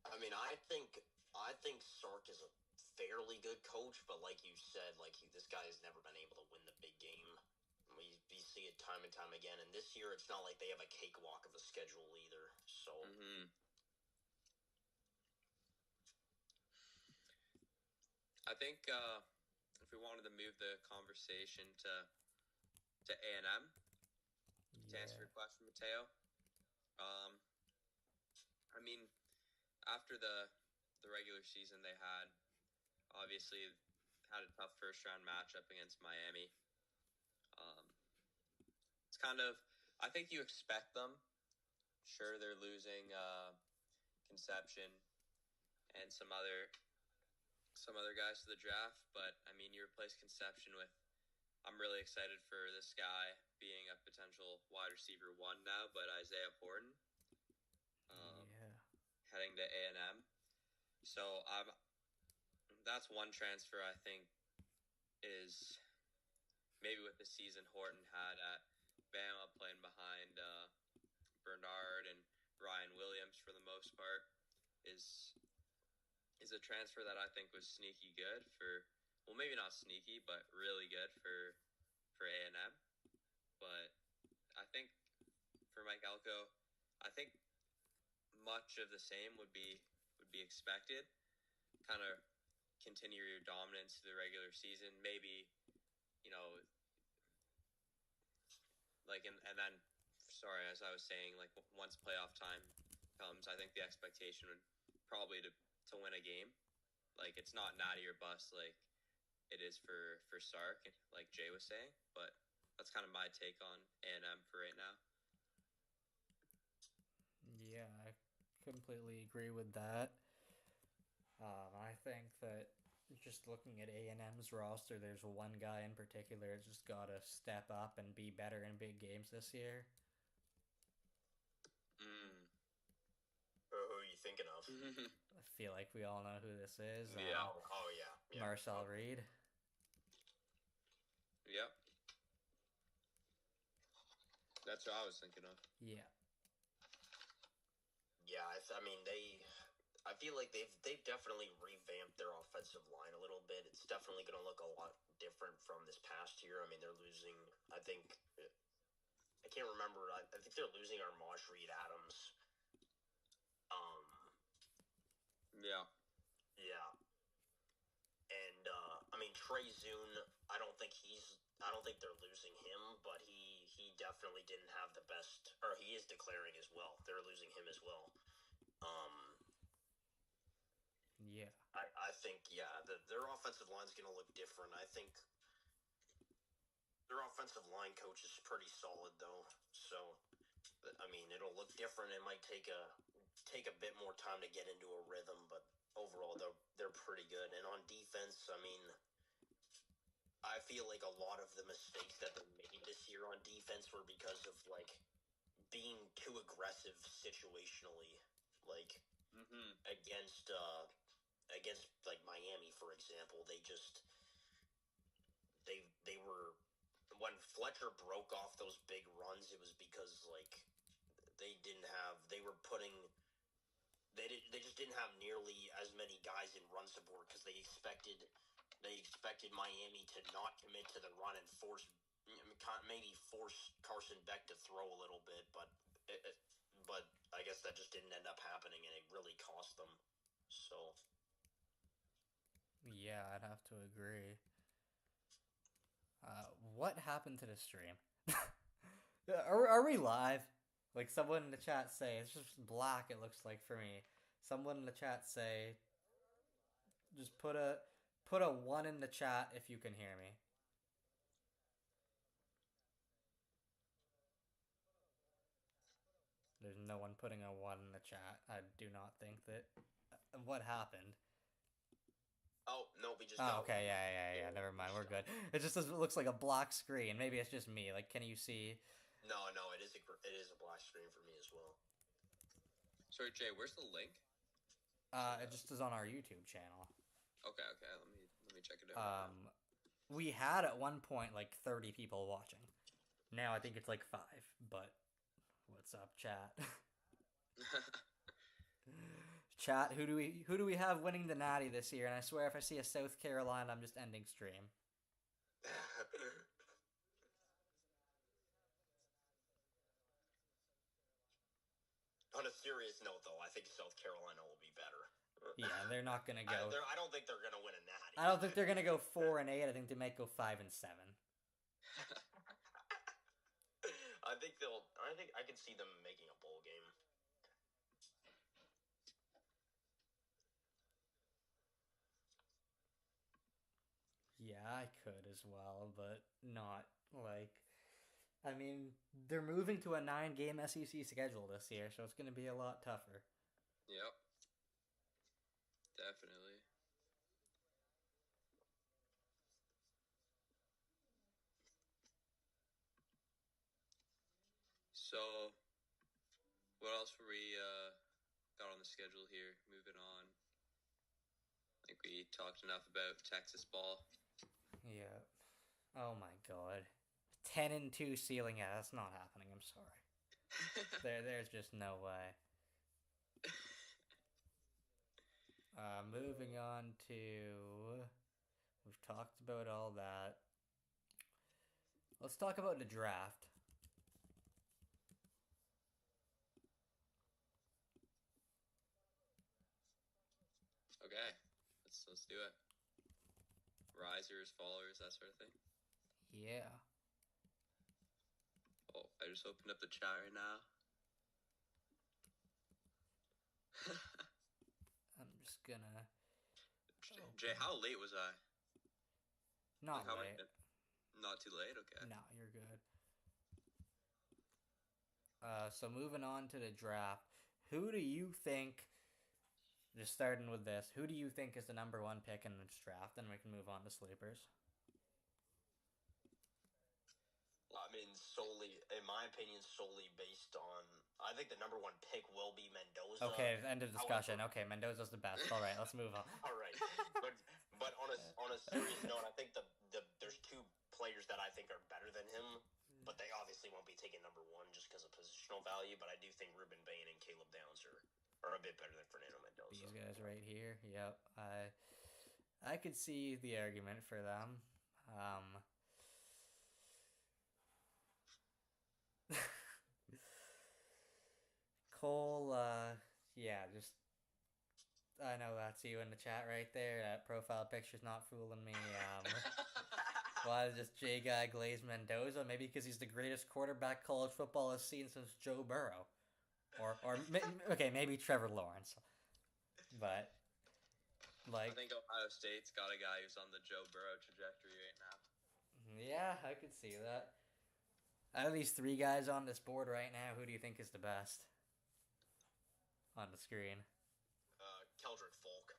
I mean, I think Sark is a fairly good coach, but like you said, like this guy has never been able to win the big game. We see it time and time again, and this year it's not like they have a cakewalk of a schedule either. So Mm-hmm. I think if we wanted to move the conversation to A&M, to answer Yeah, your question, Mateo, I mean, after the regular season they had, obviously had a tough first round matchup against Miami. Um, it's kind of, I think you expect them. Sure, they're losing Conception and some other guys to the draft, but I mean, you replace Conception with. I'm really excited for this guy being a potential wide receiver 1 now, but Isaiah Horton, yeah, heading to A&M. So that's one transfer I think is maybe with the season Horton had at Bama, playing behind Bernard and Ryan Williams for the most part, is a transfer that I think was sneaky good for. Well, maybe not sneaky, but really good for A&M. But I think for Mike Elko, I think much of the same would be expected. Kind of continue your dominance to the regular season. Maybe, you know, like and then sorry, as I was saying, like once playoff time comes, I think the expectation would probably to win a game. Like it's not natty or bust like it is for Sark, like Jay was saying. But that's kind of my take on A&M for right now. yeah. I completely agree with that. I think that just looking at A&M's roster, there's one guy in particular that's just got to step up and be better in big games this year. Mm. who are you thinking of? I feel like we all know who this is. Yeah. Oh yeah, yeah. Marcel Reed. Yep. That's what I was thinking of. Yeah, Yeah, I mean I feel like they've definitely revamped their offensive line a little bit. It's definitely going to look a lot different from this past year. I mean, they're losing. I can't remember. I think they're losing our Mosh Reed Adams. Um, Yeah. yeah, and I mean Trey Zune. I don't think they're losing him, but he definitely didn't have the best. Or he is declaring as well. They're losing him as well. Um, yeah, I think, yeah, their offensive line's going to look different. I think their offensive line coach is pretty solid, though. So, I mean, it'll look different. It might take a bit more time to get into a rhythm, but overall, they're pretty good. And on defense, I mean, I feel like a lot of the mistakes that they made this year on defense were because of like being too aggressive situationally, like Mm-hmm. against like Miami, for example. They were when Fletcher broke off those big runs, it was because like they they just didn't have nearly as many guys in run support because they expected Miami to not commit to the run and maybe force Carson Beck to throw a little bit, but I guess that just didn't end up happening, and it really cost them. So Yeah, I'd have to agree. What happened to the stream? Are we live? Like, someone in the chat say, it's just black, it looks like for me. Someone in the chat say, just put a 1 in the chat if you can hear me. There's no one putting a 1 in the chat. I do not think that... What happened? Oh, no, we just Oh, okay, yeah. Never mind, we're good. It just looks like a black screen. Maybe it's just me. Like, can you see? No, it is a black screen for me as well. Sorry, Jay, where's the link? It just is on our YouTube channel. Okay. Let me check it out. We had at one point like 30 people watching. Now I think it's like 5. But what's up, chat? Chat, who do we have winning the Natty this year? And I swear, if I see a South Carolina, I'm just ending stream. On a serious note, though, I think South Carolina will be better. Yeah, they're not gonna go. I don't think they're gonna win a Natty. I don't think they're gonna go 4-8. I think they might go 5-7. I think I can see them making a bowl game. Yeah, I could as well, but not like... I mean, they're moving to a 9-game SEC schedule this year, so it's going to be a lot tougher. Yep. Definitely. So, what else were we got on the schedule here? Moving on. I think we talked enough about Texas ball. Yeah. Oh my god. 10-2 ceiling. Yeah, that's not happening. I'm sorry. There's just no way. Moving on to... We've talked about all that. Let's talk about the draft. Okay. Let's do it. Risers, followers, that sort of thing. Yeah. Oh, I just opened up the chat right now. I'm just gonna... Jay, how late was I? Not late. Not too late? Okay. No, you're good. So moving on to the draft. Who do you think... Just starting with this, who do you think is the number 1 pick in this draft? And we can move on to sleepers. I mean, in my opinion, solely based on... I think the number 1 pick will be Mendoza. Okay, end of discussion. Okay, Mendoza's the best. All right, let's move on. All right. But on a serious note, I think there's 2 players that I think are better than him, but they obviously won't be taking number 1 just because of positional value, but I do think Ruben Bain and Caleb Downs are a bit better than Fernando Mendoza. These guys right here. Yep. I could see the argument for them. Cole, yeah, just... I know that's you in the chat right there. That profile picture's not fooling me. Why is just J Guy Glaze Mendoza? Maybe because he's the greatest quarterback college football has seen since Joe Burrow. Okay, maybe Trevor Lawrence. But, like... I think Ohio State's got a guy who's on the Joe Burrow trajectory right now. Yeah, I could see that. Out of these 3 guys on this board right now, who do you think is the best? On the screen. Keldrick Folk.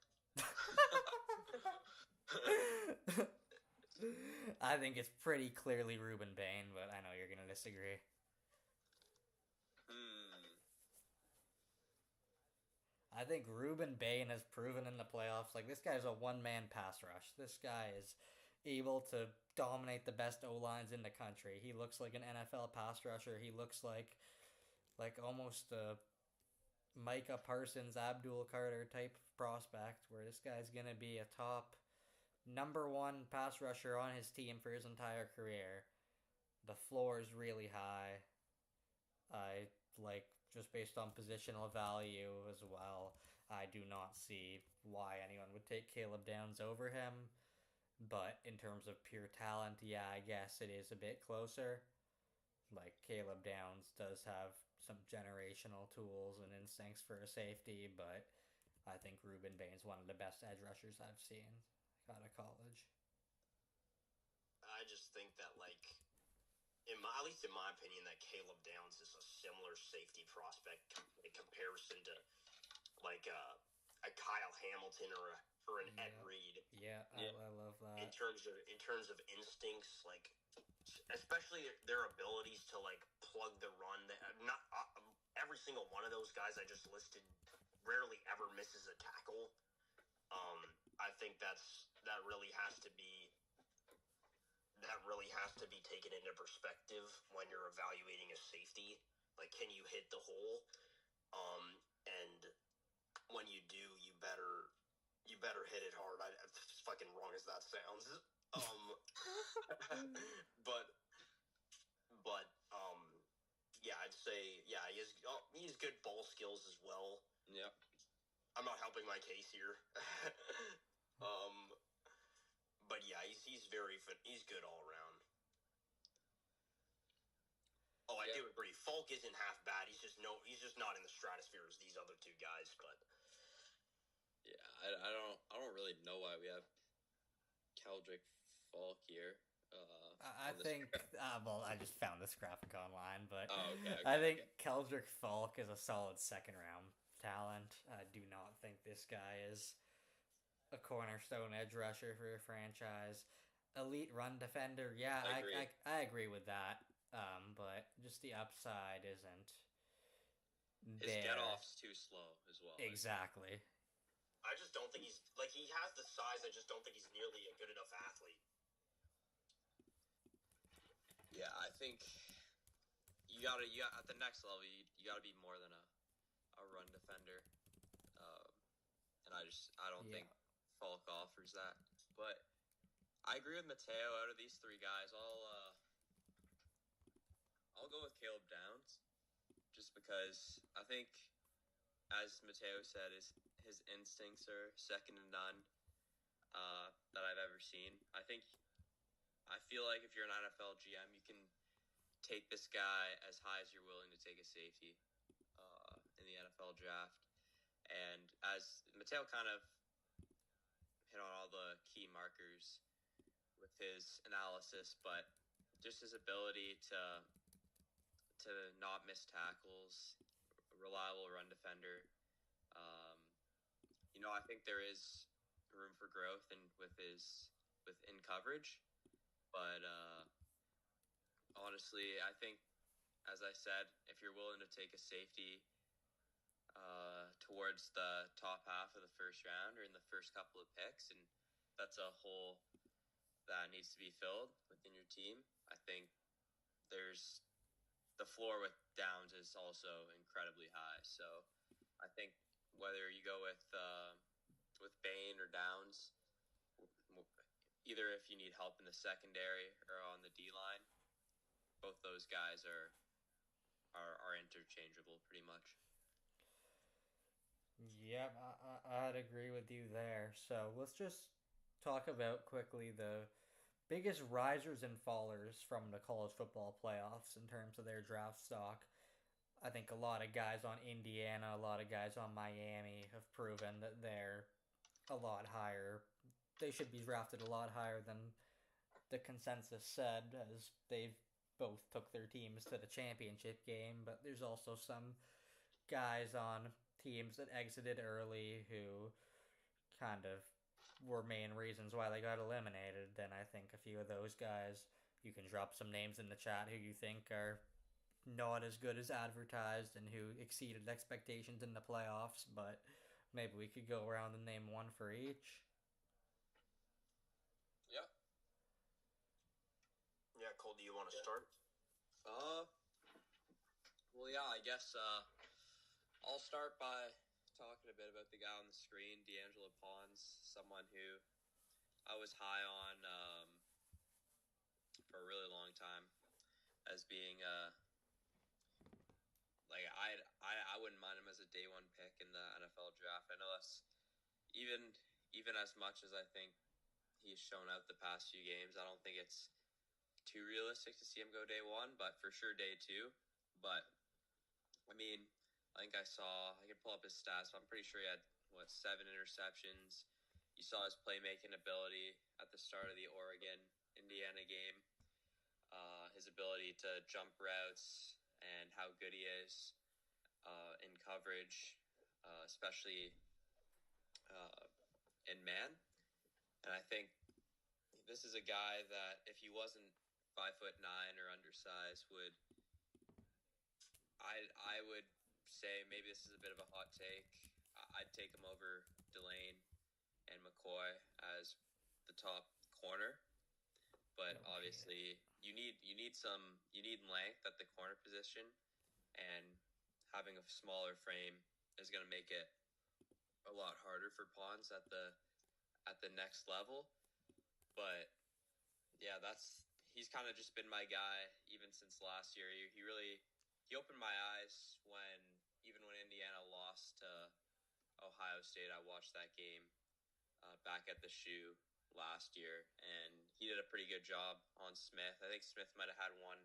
I think it's pretty clearly Ruben Bain, but I know you're going to disagree. I think Ruben Bain has proven in the playoffs, like, this guy's a one-man pass rush. This guy is able to dominate the best O-lines in the country. He looks like an NFL pass rusher. He looks like almost a Micah Parsons, Abdul Carter type of prospect, where this guy's gonna be a top number one pass rusher on his team for his entire career. The floor is really high. I like just based on positional value as well. I do not see why anyone would take Caleb Downs over him. But in terms of pure talent, yeah, I guess it is a bit closer. Like Caleb Downs does have some generational tools and instincts for a safety, but I think Ruben Bain's one of the best edge rushers I've seen out of college. I just think that at least in my opinion, that Caleb Downs is a similar safety prospect in comparison to a Kyle Hamilton or an Ed Reed. Yeah, I love that. In terms of instincts, especially their abilities to plug the run. Not every single one of those guys I just listed rarely ever misses a tackle. I think that really has to be taken into perspective when you're evaluating a safety. Like, can you hit the hole? And when you do, you better hit it hard. As fucking wrong as that sounds. but yeah, I'd say he's good ball skills as well. Yep. I'm not helping my case here. But yeah, he's good all around. Oh, I do agree. Falk isn't half bad. He's just not in the stratosphere as these other two guys. But yeah, I don't really know why we have Keldrick Falk here. I think. Well, I just found this graphic online, but okay, I think Keldrick Falk is a solid second round talent. I do not think this guy is a cornerstone edge rusher for a franchise. Elite run defender, yeah, I agree with that. But just the upside isn't there. His get-off's too slow as well. Exactly. I just don't think he has the size. I just don't think he's nearly a good enough athlete. Yeah, I think you got at the next level. You got to be more than a run defender. And I don't think Falk offers that. But I agree with Mateo. Out of these three guys, I'll go with Caleb Downs, just because I think, as Mateo said, his instincts are second to none that I've ever seen. I feel like if you're an NFL GM, you can take this guy as high as you're willing to take a safety in the NFL draft. And as Mateo kind of hit on all the key markers with his analysis, but just his ability to not miss tackles, reliable run defender. I think there is room for growth within coverage, but honestly, I think, as I said, if you're willing to take a safety towards the top half of the first round or in the first couple of picks, and that's a hole that needs to be filled within your team, I think the floor with Downs is also incredibly high. So I think whether you go with Bain or Downs, either if you need help in the secondary or on the D line, both those guys are interchangeable pretty much. Yep, I'd agree with you there. So let's just talk about quickly the biggest risers and fallers from the college football playoffs in terms of their draft stock. I think a lot of guys on Indiana, a lot of guys on Miami have proven that they're a lot higher. They should be drafted a lot higher than the consensus said, as they've both took their teams to the championship game. But there's also some guys on teams that exited early who kind of were main reasons why they got eliminated. Then I think a few of those guys, you can drop some names in the chat who you think are not as good as advertised and who exceeded expectations in the playoffs, but maybe we could go around and name one for each. Yeah. Yeah, Cole, do you want to start? Well, yeah, I guess I'll start by talking a bit about the guy on the screen, D'Angelo Pons, someone who I was high on for a really long time as being like I wouldn't mind him as a day one pick in the NFL draft. I know that's even as much as I think he's shown out the past few games. I don't think it's too realistic to see him go day one, but for sure day two. But I mean, I think I could pull up his stats, but I'm pretty sure he had 7 interceptions. You saw his playmaking ability at the start of the Oregon Indiana game. His ability to jump routes and how good he is in coverage, especially in man. And I think this is a guy that if he wasn't 5'9" or undersized, I would say maybe this is a bit of a hot take. I'd take him over Delane and McCoy as the top corner. But obviously, you need length at the corner position, and having a smaller frame is going to make it a lot harder for Pons at the next level. But yeah, he's kind of just been my guy even since last year. He opened my eyes even when Indiana lost to Ohio State. I watched that game back at the Shoe last year, and he did a pretty good job on Smith. I think Smith might have had one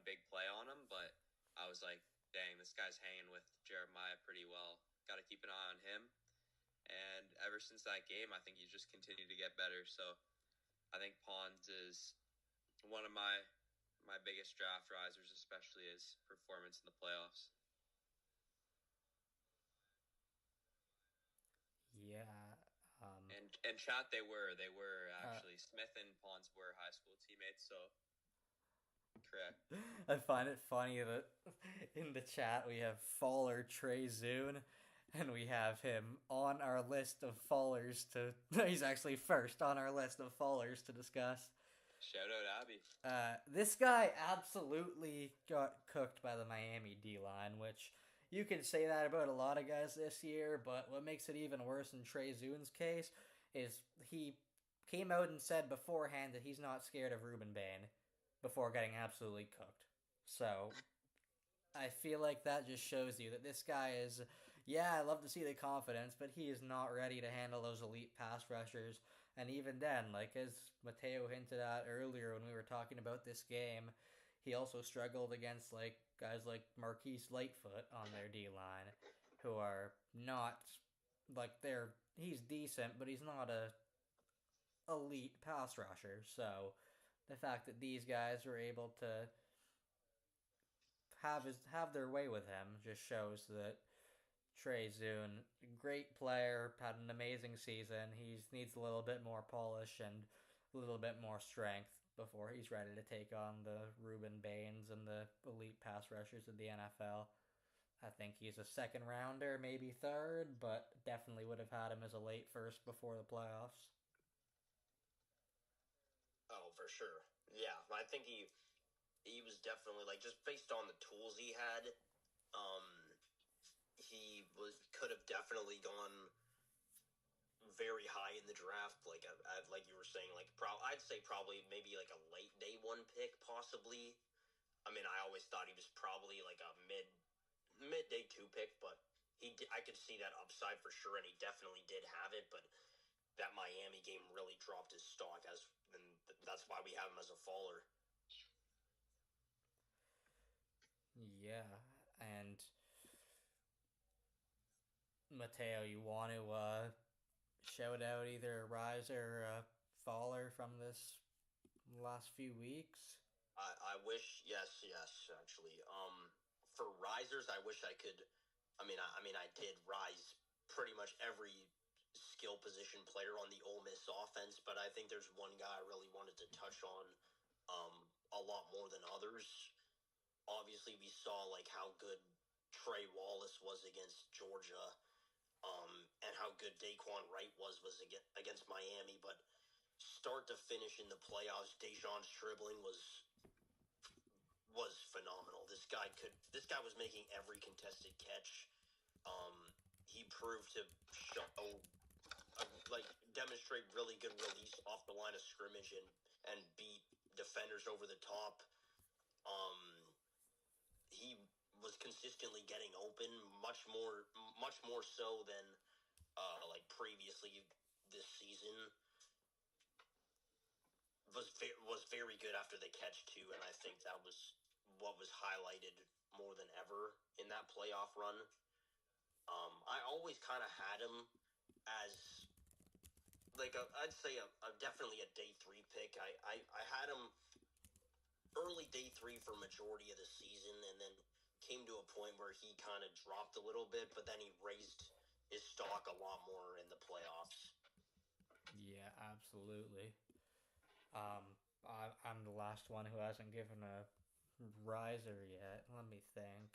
big play on him, but I was like, dang, this guy's hanging with Jeremiah pretty well. Got to keep an eye on him. And ever since that game, I think he's just continued to get better. So I think Pons is one of my biggest draft risers, especially his performance in the playoffs. Yeah. And chat, they were actually Smith and Pons were high school teammates, so correct. I find it funny that in the chat we have Faller Trey Zune, and we have him on our list of fallers he's actually first on our list of fallers to discuss. Shout out Abby. This guy absolutely got cooked by the Miami D-line, which you can say that about a lot of guys this year, but what makes it even worse in Trey Zune's case is he came out and said beforehand that he's not scared of Ruben Bain before getting absolutely cooked. So I feel like that just shows you that this guy is, I love to see the confidence, but he is not ready to handle those elite pass rushers. And even then, like as Mateo hinted at earlier when we were talking about this game, he also struggled against like guys like Marquise Lightfoot on their D-line, who are not like he's decent, but he's not a elite pass rusher. So the fact that these guys were able to have their way with him just shows that Trey Zune, great player, had an amazing season. He needs a little bit more polish and a little bit more strength before he's ready to take on the Ruben Bains and the elite pass rushers of the NFL. I think he's a second rounder, maybe third, but definitely would have had him as a late first before the playoffs. Oh, for sure. Yeah, I think he was definitely like just based on the tools he had. He could have definitely gone very high in the draft. Like like you were saying, like I'd say probably maybe like a late day one pick, possibly. I mean, I always thought he was probably like a mid day two pick, but I could see that upside for sure, and he definitely did have it. But that Miami game really dropped his stock, and that's why we have him as a faller. Yeah, and Mateo, you want to shout out either a riser or a faller from this last few weeks? I wish, yes, actually. For risers, I wish I could. I mean, I did rise pretty much every skill position player on the Ole Miss offense, but I think there's one guy I really wanted to touch on a lot more than others. Obviously, we saw like how good Trey Wallace was against Georgia, and how good Daquan Wright was against Miami. But start to finish in the playoffs, Dejon's dribbling was phenomenal. This guy was making every contested catch. Um, he proved to show, like, demonstrate really good release off the line of scrimmage and beat defenders over the top. Um, he was consistently getting open, much more so than like previously this season. Was very good after the catch too, and I think that was what was highlighted more than ever in that playoff run. I always kind of had him as like I'd say definitely a day 3 pick. I had him early day 3 for majority of the season, and then came to a point where he kind of dropped a little bit, but then he raised his stock a lot more in the playoffs. Yeah, absolutely. I'm the last one who hasn't given a riser yet. Let me think.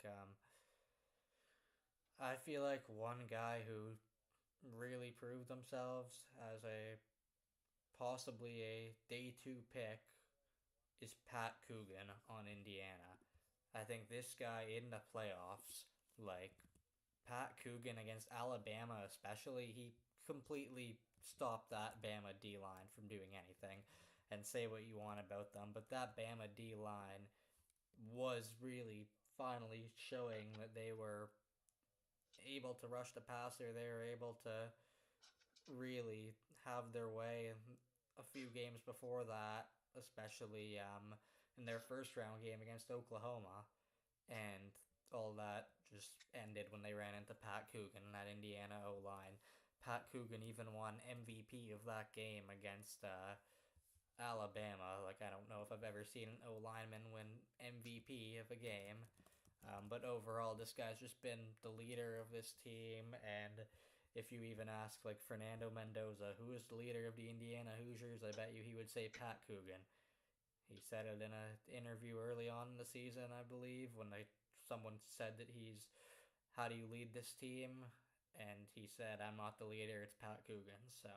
I feel like one guy who really proved themselves as a possibly a day 2 pick is Pat Coogan on Indiana. I think this guy in the playoffs, like Pat Coogan against Alabama especially, he completely stopped that Bama D line from doing anything. And say what you want about them, but that Bama D line was really finally showing that they were able to rush the passer. They were able to really have their way in a few games before that, especially in their first round game against Oklahoma. And all that just ended when they ran into Pat Coogan and that Indiana O line. Pat Coogan even won MVP of that game against Alabama. Like, I don't know if I've ever seen an O lineman win MVP of a game. But overall, this guy's just been the leader of this team. And if you even ask, like, Fernando Mendoza, who is the leader of the Indiana Hoosiers, I bet you he would say Pat Coogan. He said it in an interview early on in the season, I believe, when someone said that how do you lead this team? And he said, I'm not the leader, it's Pat Coogan. So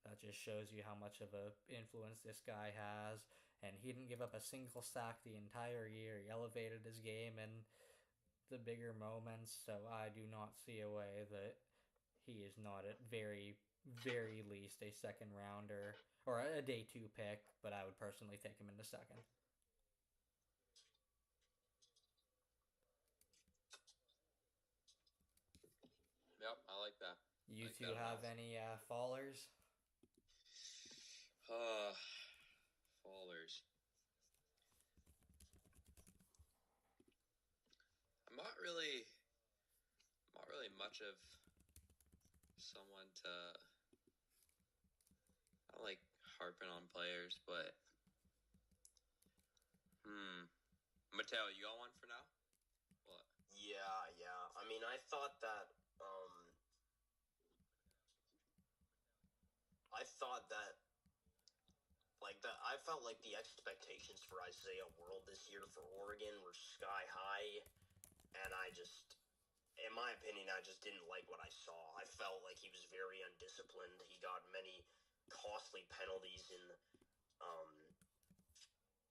that just shows you how much of an influence this guy has. And he didn't give up a single sack the entire year. He elevated his game in the bigger moments. So I do not see a way that he is not at very, very least a second rounder or a day 2 pick. But I would personally take him in the second. Yep, I like that. You I like two that have enough. any fallers? Fallers. I'm not really much of someone to. I don't like harping on players, but Mateo, you got one for now? What? Yeah. I mean, I thought that. I thought that I felt like the expectations for Isaiah World this year for Oregon were sky high, and in my opinion, I just didn't like what I saw. I felt like he was very undisciplined. He got many costly penalties um,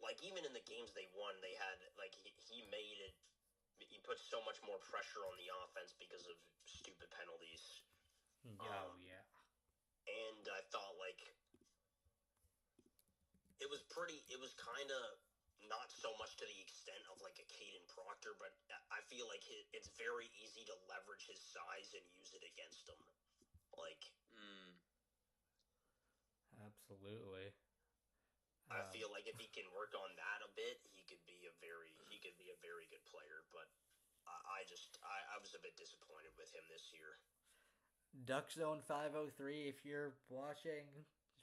like even in the games they won, they had like he made it. He put so much more pressure on the offense because of stupid penalties. Oh, yeah. And I thought like it was kind of not so much to the extent of like a Caden Proctor, but I feel like it's very easy to leverage his size and use it against him. Like, absolutely. I feel like if he can work on that a bit, he could be a very good player. But I was a bit disappointed with him this year. Duck Zone 503, if you're watching,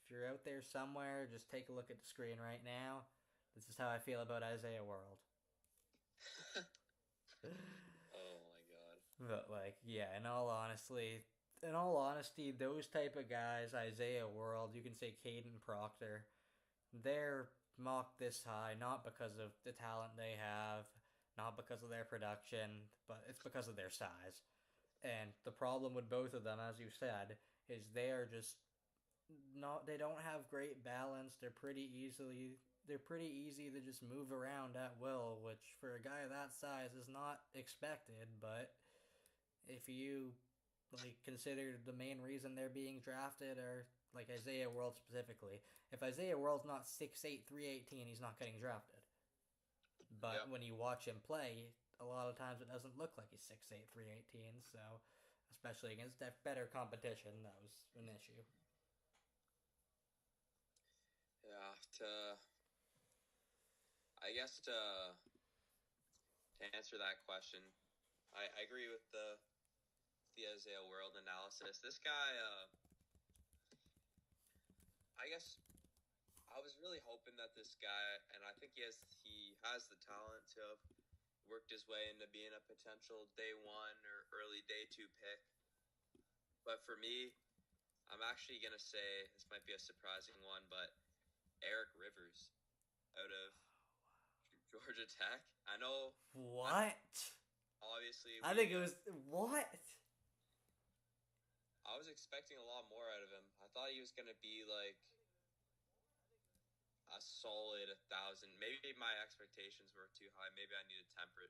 if you're out there somewhere, just take a look at the screen right now. This is how I feel about Isaiah World. Oh my god. But like, yeah, in all honesty, those type of guys, Isaiah World, you can say Caden Proctor, they're mocked this high not because of the talent they have, not because of their production, but it's because of their size. And the problem with both of them, as you said, is they are just not. They don't have great balance. They're pretty easy to just move around at will, which for a guy that size is not expected. But if you like consider the main reason they're being drafted, or like Isaiah World specifically, if Isaiah World's not 6'8", 318, he's not getting drafted. But Yep. when you watch him play, a lot of times it doesn't look like he's 6'8", 318. So, especially against that better competition, that was an issue. Yeah. I guess to answer that question, I agree with the Isaiah World analysis. This guy, I guess I was really hoping that this guy, and I think he has the talent to have worked his way into being a potential day one or early day two pick. But for me, I'm actually gonna say this might be a surprising one, but Eric Rivers out of Georgia Tech. I know. What? Obviously, I think it was what? I was expecting a lot more out of him. I thought he was gonna be like a solid 1,000. Maybe my expectations were too high. Maybe I needed temper.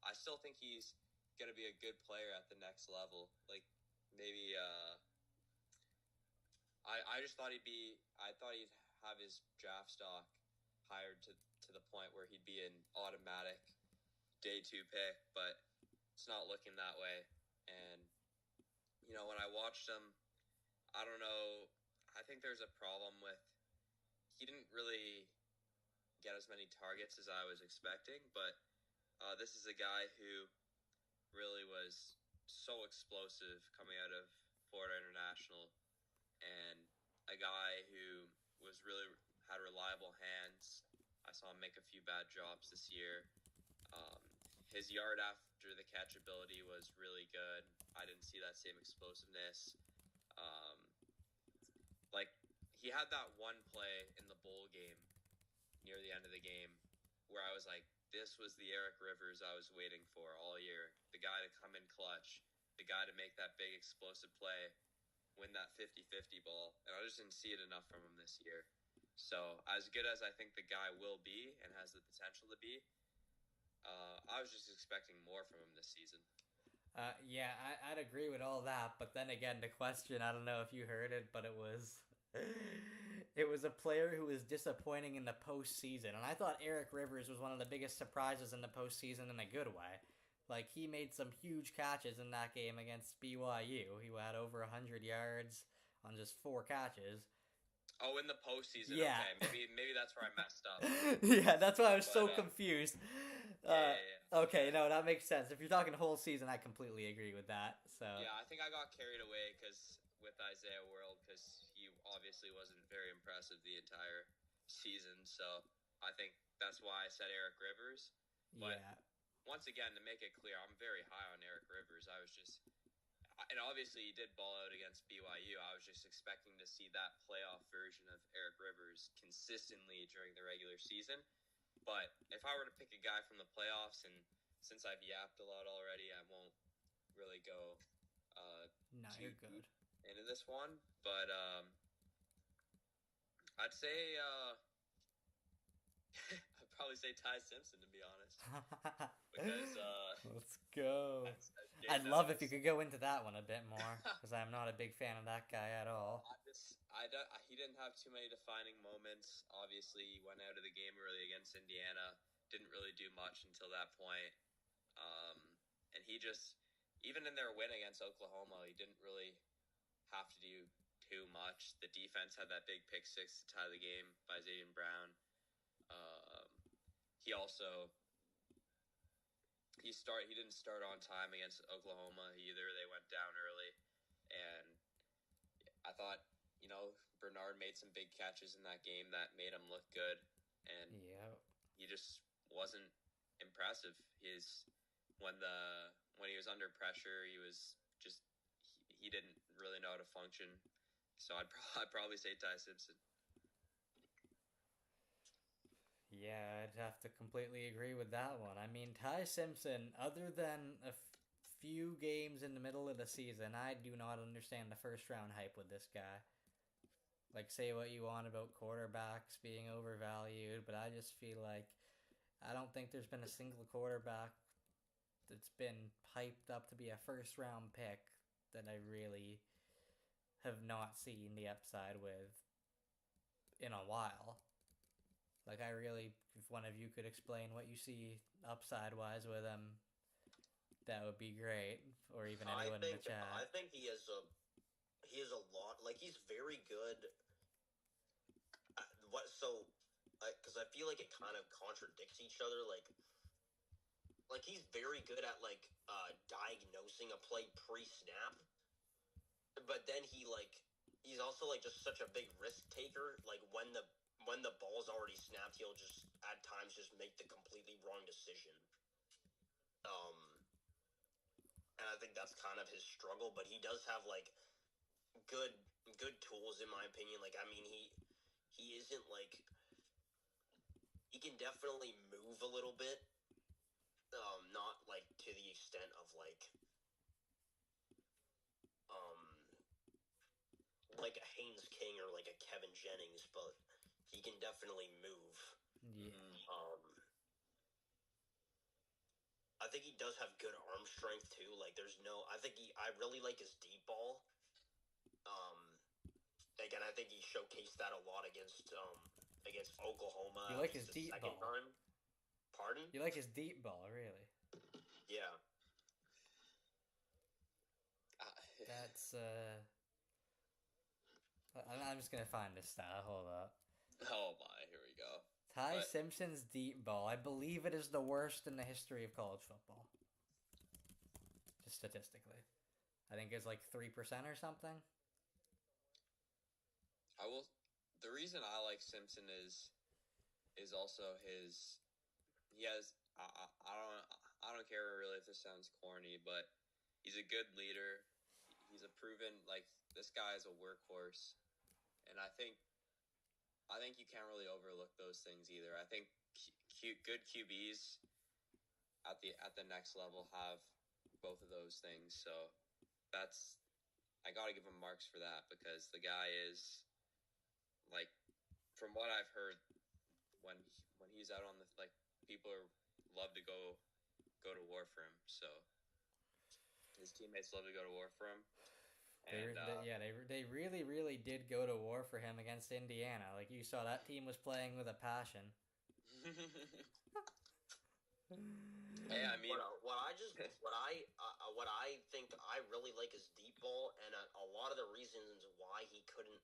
I still think he's gonna be a good player at the next level. Like maybe I just thought I thought he'd have his draft stock higher to the point where he'd be an automatic day two pick, but it's not looking that way. And when I watched him, I don't know. I think there's a problem with he didn't really get as many targets as I was expecting, but this is a guy who really was so explosive coming out of Florida International, and a guy who was really had reliable hands. I saw him make a few bad drops this year. His yard after the catch ability was really good. I didn't see that same explosiveness. Like he had that one play in the bowl game near the end of the game where I was like, this was the Eric Rivers I was waiting for all year. The guy to come in clutch, the guy to make that big explosive play, win that 50-50 ball. And I just didn't see it enough from him this year. So as good as I think the guy will be and has the potential to be, I was just expecting more from him this season. Yeah, I'd agree with all that, but then again, the question, I don't know if you heard it, but it was a player who was disappointing in the postseason, and I thought Eric Rivers was one of the biggest surprises in the postseason in a good way. Like, he made some huge catches in that game against BYU. He had over 100 yards on just 4 catches. Oh, in the postseason, yeah. Okay. Maybe that's where I messed up. Yeah, that's why I was so confused. Yeah. Okay, no, that makes sense. If you're talking whole season, I completely agree with that. So yeah, I think I got carried away with Isaiah World because he obviously wasn't very impressive the entire season. So I think that's why I said Eric Rivers. But once again, to make it clear, I'm very high on Eric Rivers. And obviously he did ball out against BYU. I was just expecting to see that playoff version of Eric Rivers consistently during the regular season. But if I were to pick a guy from the playoffs, and since I've yapped a lot already, I won't really go you're good into this one. But I'd say I'd probably say Ty Simpson, to be honest. Because let's go. I'd love if you could go into that one a bit more, because I'm not a big fan of that guy at all. He didn't have too many defining moments. Obviously, he went out of the game early against Indiana. Didn't really do much until that point. And he just, even in their win against Oklahoma, he didn't really have to do too much. The defense had that big pick six to tie the game by Zayden Brown. He also he didn't start on time against Oklahoma either. They went down early, and I thought Bernard made some big catches in that game that made him look good, and he just wasn't impressive. When he was under pressure, he didn't really know how to function. So I'd probably say Ty Simpson. Yeah, I'd have to completely agree with that one. I mean, Ty Simpson, other than a few games in the middle of the season, I do not understand the first round hype with this guy. Like, say what you want about quarterbacks being overvalued, but I just feel like I don't think there's been a single quarterback it's been hyped up to be a first round pick that I really have not seen the upside with in a while. Like, I really, if one of you could explain what you see upside wise with him, that would be great. Or even anyone in the chat. I think he has a lot. Like, he's very good. Because I feel like it kind of contradicts each other. Like he's very good at diagnosing a play pre-snap, but then he's also just such a big risk taker. Like when the ball's already snapped, he'll just at times just make the completely wrong decision. And I think that's kind of his struggle. But he does have good tools in my opinion. Like I mean he isn't he can definitely move a little bit. Not to the extent of like a Haynes King or like a Kevin Jennings, but he can definitely move. Yeah. I think he does have good arm strength too. I really like his deep ball. Again, I think he showcased that a lot against Oklahoma. You like his deep ball? Time. Pardon? You like his deep ball, really? Yeah. That's I'm just gonna find this stat. Hold up. Oh my, here we go. Ty Simpson's deep ball. I believe it is the worst in the history of college football. Just statistically. I think it's like 3% or something. The reason I like Simpson is also he has I don't care really if this sounds corny, but he's a good leader. He's a proven this guy is a workhorse, and I think you can't really overlook those things either. I think good QBs at the next level have both of those things. So I got to give him marks for that because the guy is from what I've heard when he's out on the people love to go to war for him. So his teammates love to go to war for him. And, they really, really did go to war for him against Indiana. Like you saw, that team was playing with a passion. Yeah, I mean, what I think I really like his deep ball, and a lot of the reasons why he couldn't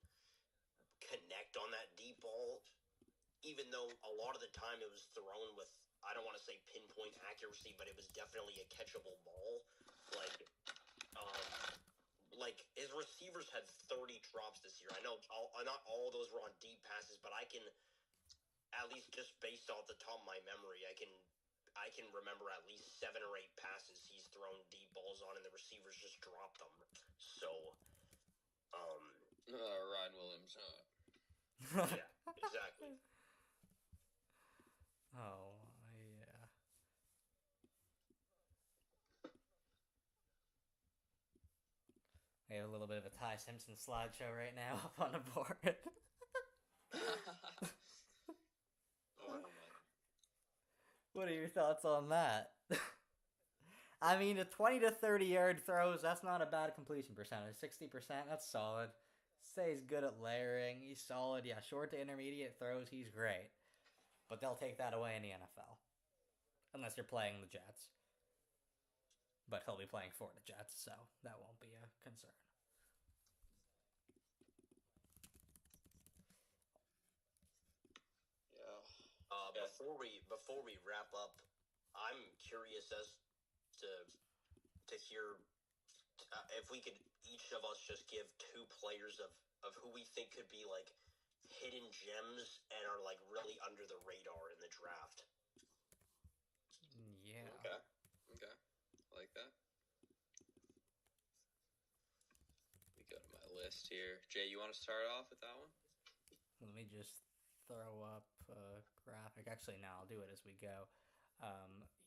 connect on that deep ball, even though a lot of the time it was thrown with, I don't want to say pinpoint accuracy, but it was definitely a catchable ball. His receivers had 30 drops this year. I know not all of those were on deep passes, but I can, at least just based off the top of my memory, I can remember at least 7 or 8 passes he's thrown deep balls on, and the receivers just dropped them. So, Ryan Williams. Yeah, exactly. Oh, yeah. We have a little bit of a Ty Simpson slideshow right now up on the board. What are your thoughts on that? I mean, the 20 to 30 yard throws, that's not a bad completion percentage. 60%, that's solid. Say he's good at layering. He's solid. Yeah, short to intermediate throws, he's great. But they'll take that away in the NFL. Unless you're playing the Jets. But he'll be playing for the Jets, so that won't be a concern. Yeah. Before we wrap up, I'm curious as to hear if we could each of us just give 2 players of who we think could be hidden gems and are really under the radar in the draft. Yeah. Okay. I like that. Let me go to my list here. Jay, you want to start off with that one? Let me just throw up a graphic. Actually, no, I'll do it as we go.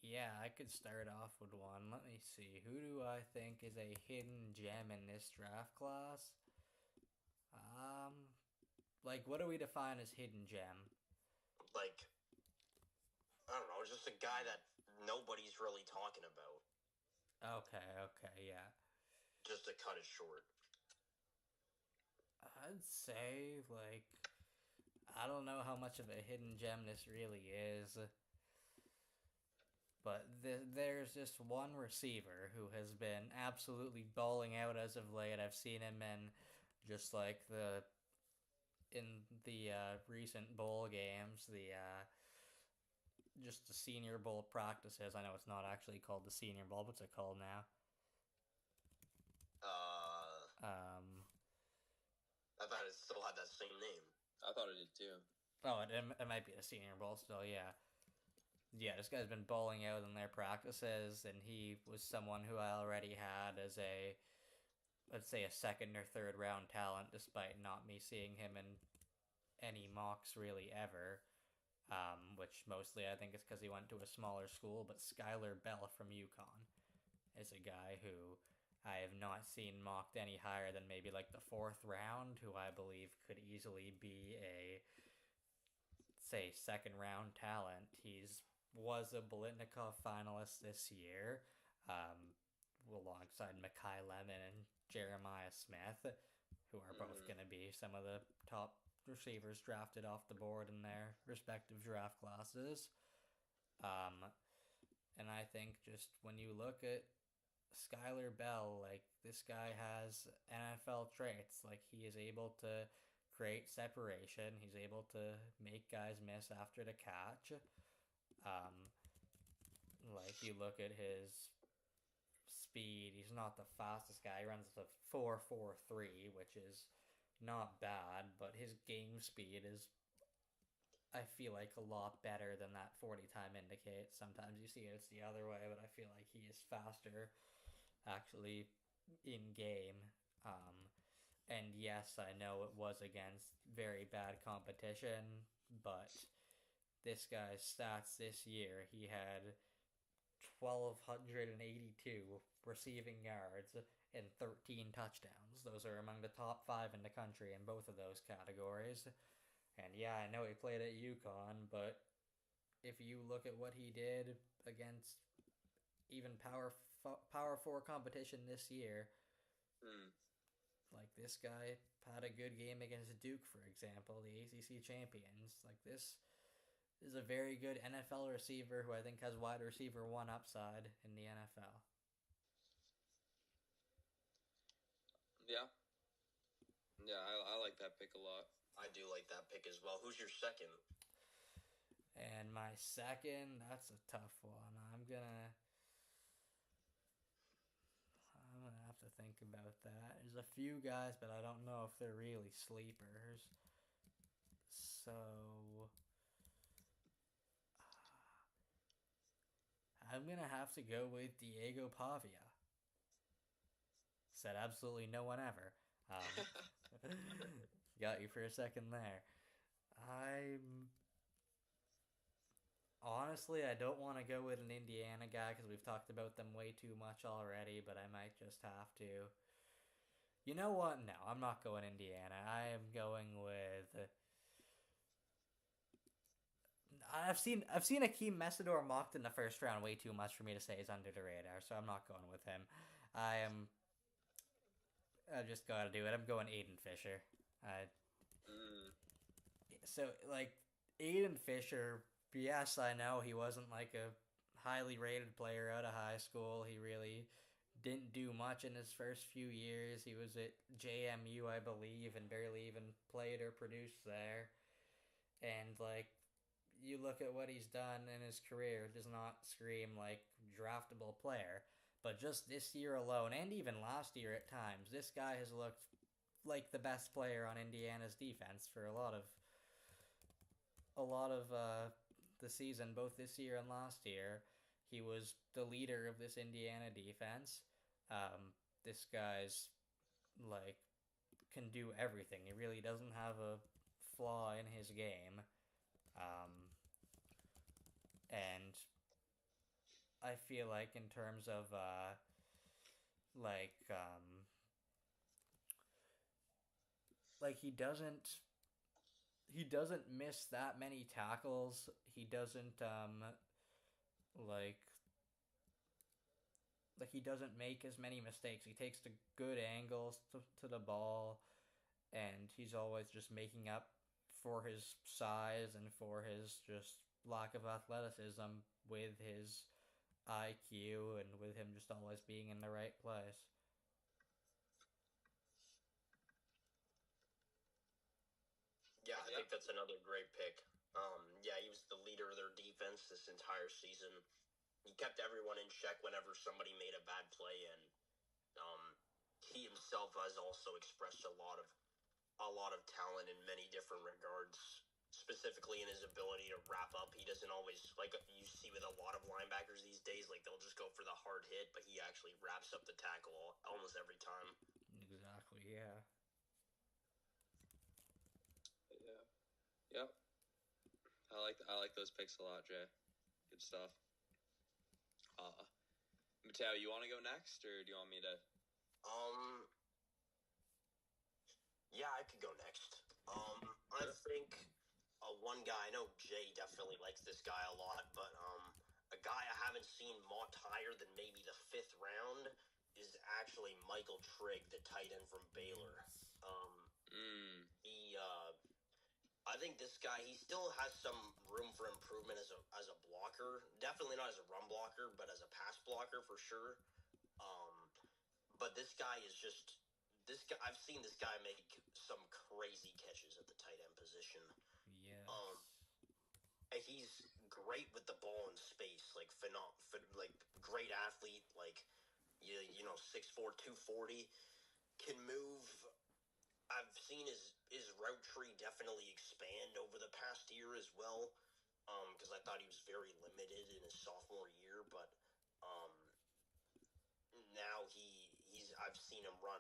Yeah, I could start off with one. Let me see. Who do I think is a hidden gem in this draft class? What do we define as hidden gem? I don't know, just a guy that nobody's really talking about. Okay, yeah. Just to cut it short. I'd say, like, I don't know how much of a hidden gem this really is, but there's just one receiver who has been absolutely balling out as of late. I've seen him in just like the recent bowl games, the just the Senior Bowl practices. I know it's not actually called the Senior Bowl. What's it called now? Um, I thought it still had that same name. I thought it did too. Oh, it might be the Senior Bowl still, yeah. Yeah, this guy's been balling out in their practices, and he was someone who I already had as let's say, a second or third round talent, despite not me seeing him in any mocks really ever. Which mostly I think is because he went to a smaller school, but Skylar Bell from UConn is a guy who I have not seen mocked any higher than maybe like the fourth round, who I believe could easily be a, say, second round talent. He's was a Bolitnikov finalist this year, alongside Makai Lemon and Jeremiah Smith, who are both going to be some of the top receivers drafted off the board in their respective draft classes. And I think just when you look at Skylar Bell, like, this guy has NFL traits. Like, he is able to create separation. He's able to make guys miss after the catch. Like, you look at his speed, he's not the fastest guy. He runs a 4.43, which is not bad, but his game speed is, I feel like, a lot better than that 40 time indicates. Sometimes you see it's the other way, but I feel like he is faster actually in game. And yes, I know it was against very bad competition, but this guy's stats this year, he had 1,282 receiving yards and 13 touchdowns. Those are among the top 5 in the country in both of those categories. And yeah, I know he played at UConn, but if you look at what he did against even Power 4 competition this year, like, this guy had a good game against Duke, for example, the ACC champions. Like, this is a very good NFL receiver who I think has wide receiver 1 upside in the NFL. Yeah. Yeah, I like that pick a lot. I do like that pick as well. Who's your second? And my second, that's a tough one. I'm gonna have to think about that. There's a few guys, but I don't know if they're really sleepers. So I'm gonna have to go with Diego Pavia. Said absolutely no one ever. Got you for a second there. Honestly, I don't want to go with an Indiana guy because we've talked about them way too much already, but I might just have to. You know what? No, I'm not going Indiana. I am going with. I've seen Akeem Messidor mocked in the first round way too much for me to say he's under the radar, so I'm not going with him. I've just got to do it. I'm going Aiden Fisher. So, like, Aiden Fisher, yes, I know he wasn't like a highly rated player out of high school. He really didn't do much in his first few years. He was at JMU, I believe, and barely even played or produced there. And, like, you look at what he's done in his career, it does not scream like draftable player. But just this year alone, and even last year at times, this guy has looked like the best player on Indiana's defense for a lot of the season, both this year and last year. He was the leader of this Indiana defense. This guy's, like, can do everything. He really doesn't have a flaw in his game. And I feel like in terms of like he doesn't miss that many tackles. He doesn't like like he doesn't make as many mistakes. He takes the good angles to the ball, and he's always just making up for his size and for his just lack of athleticism with his IQ and with him just always being in the right place. Yeah, I think that's another great pick. Yeah, he was the leader of their defense this entire season. He kept everyone in check whenever somebody made a bad play, and um, he himself has also expressed a lot of talent in many different regards. Specifically in his ability to wrap up, he doesn't always, like you see with a lot of linebackers these days. Like they'll just go for the hard hit, but he actually wraps up the tackle almost every time. Exactly. Yeah. Yeah. Yep. I like those picks a lot, Jay. Good stuff. Mateo, you want to go next, or do you want me to? Um, yeah, I could go next. I think one guy. I know Jay definitely likes this guy a lot, but a guy I haven't seen mocked higher than maybe the fifth round is actually Michael Trigg, the tight end from Baylor. I think this guy, he still has some room for improvement as a blocker. Definitely not as a run blocker, but as a pass blocker for sure. Um, but this guy is just this guy. I've seen this guy make some crazy catches at the tight end position. Yes. And he's great with the ball in space, like like great athlete, like you know 6'4", 240, can move. I've seen his route tree definitely expand over the past year as well, because I thought he was very limited in his sophomore year, but um, now he's I've seen him run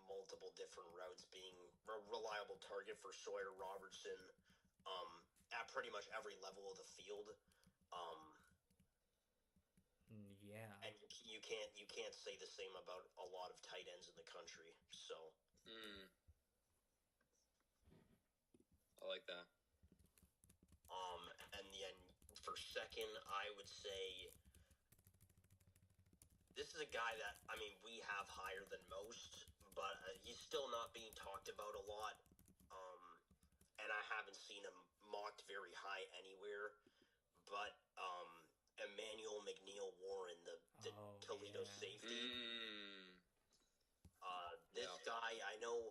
multiple different routes, being a reliable target for Sawyer Robertson at pretty much every level of the field. Um, yeah. And you can't say the same about a lot of tight ends in the country. So. I like that. And then for second, I would say this is a guy that, I mean, we have higher than most, but he's still not being talked about a lot. And I haven't seen him mocked very high anywhere. But Emmanuel McNeil-Warren, the Toledo safety. This guy, I know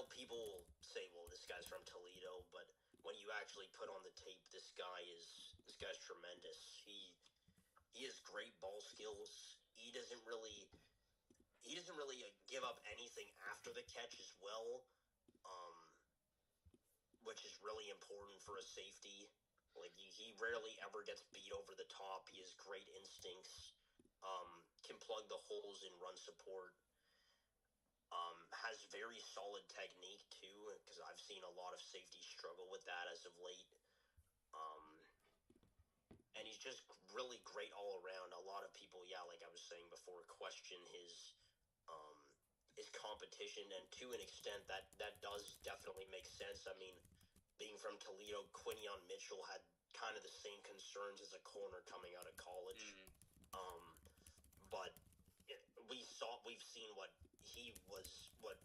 people say, well, this guy's from Toledo, but when you actually put on the tape, this guy's tremendous. He has great ball skills. He doesn't really give up anything after the catch as well, which is really important for a safety. Like he rarely ever gets beat over the top. He has great instincts. Can plug the holes in run support. Has very solid technique too, because I've seen a lot of safeties struggle with that as of late. And he's just really great all around. A lot of people, yeah, like I was saying before, question his competition, and to an extent, that does definitely make sense. I mean, being from Toledo, Quinion Mitchell had kind of the same concerns as a corner coming out of college. But we've seen what he was, what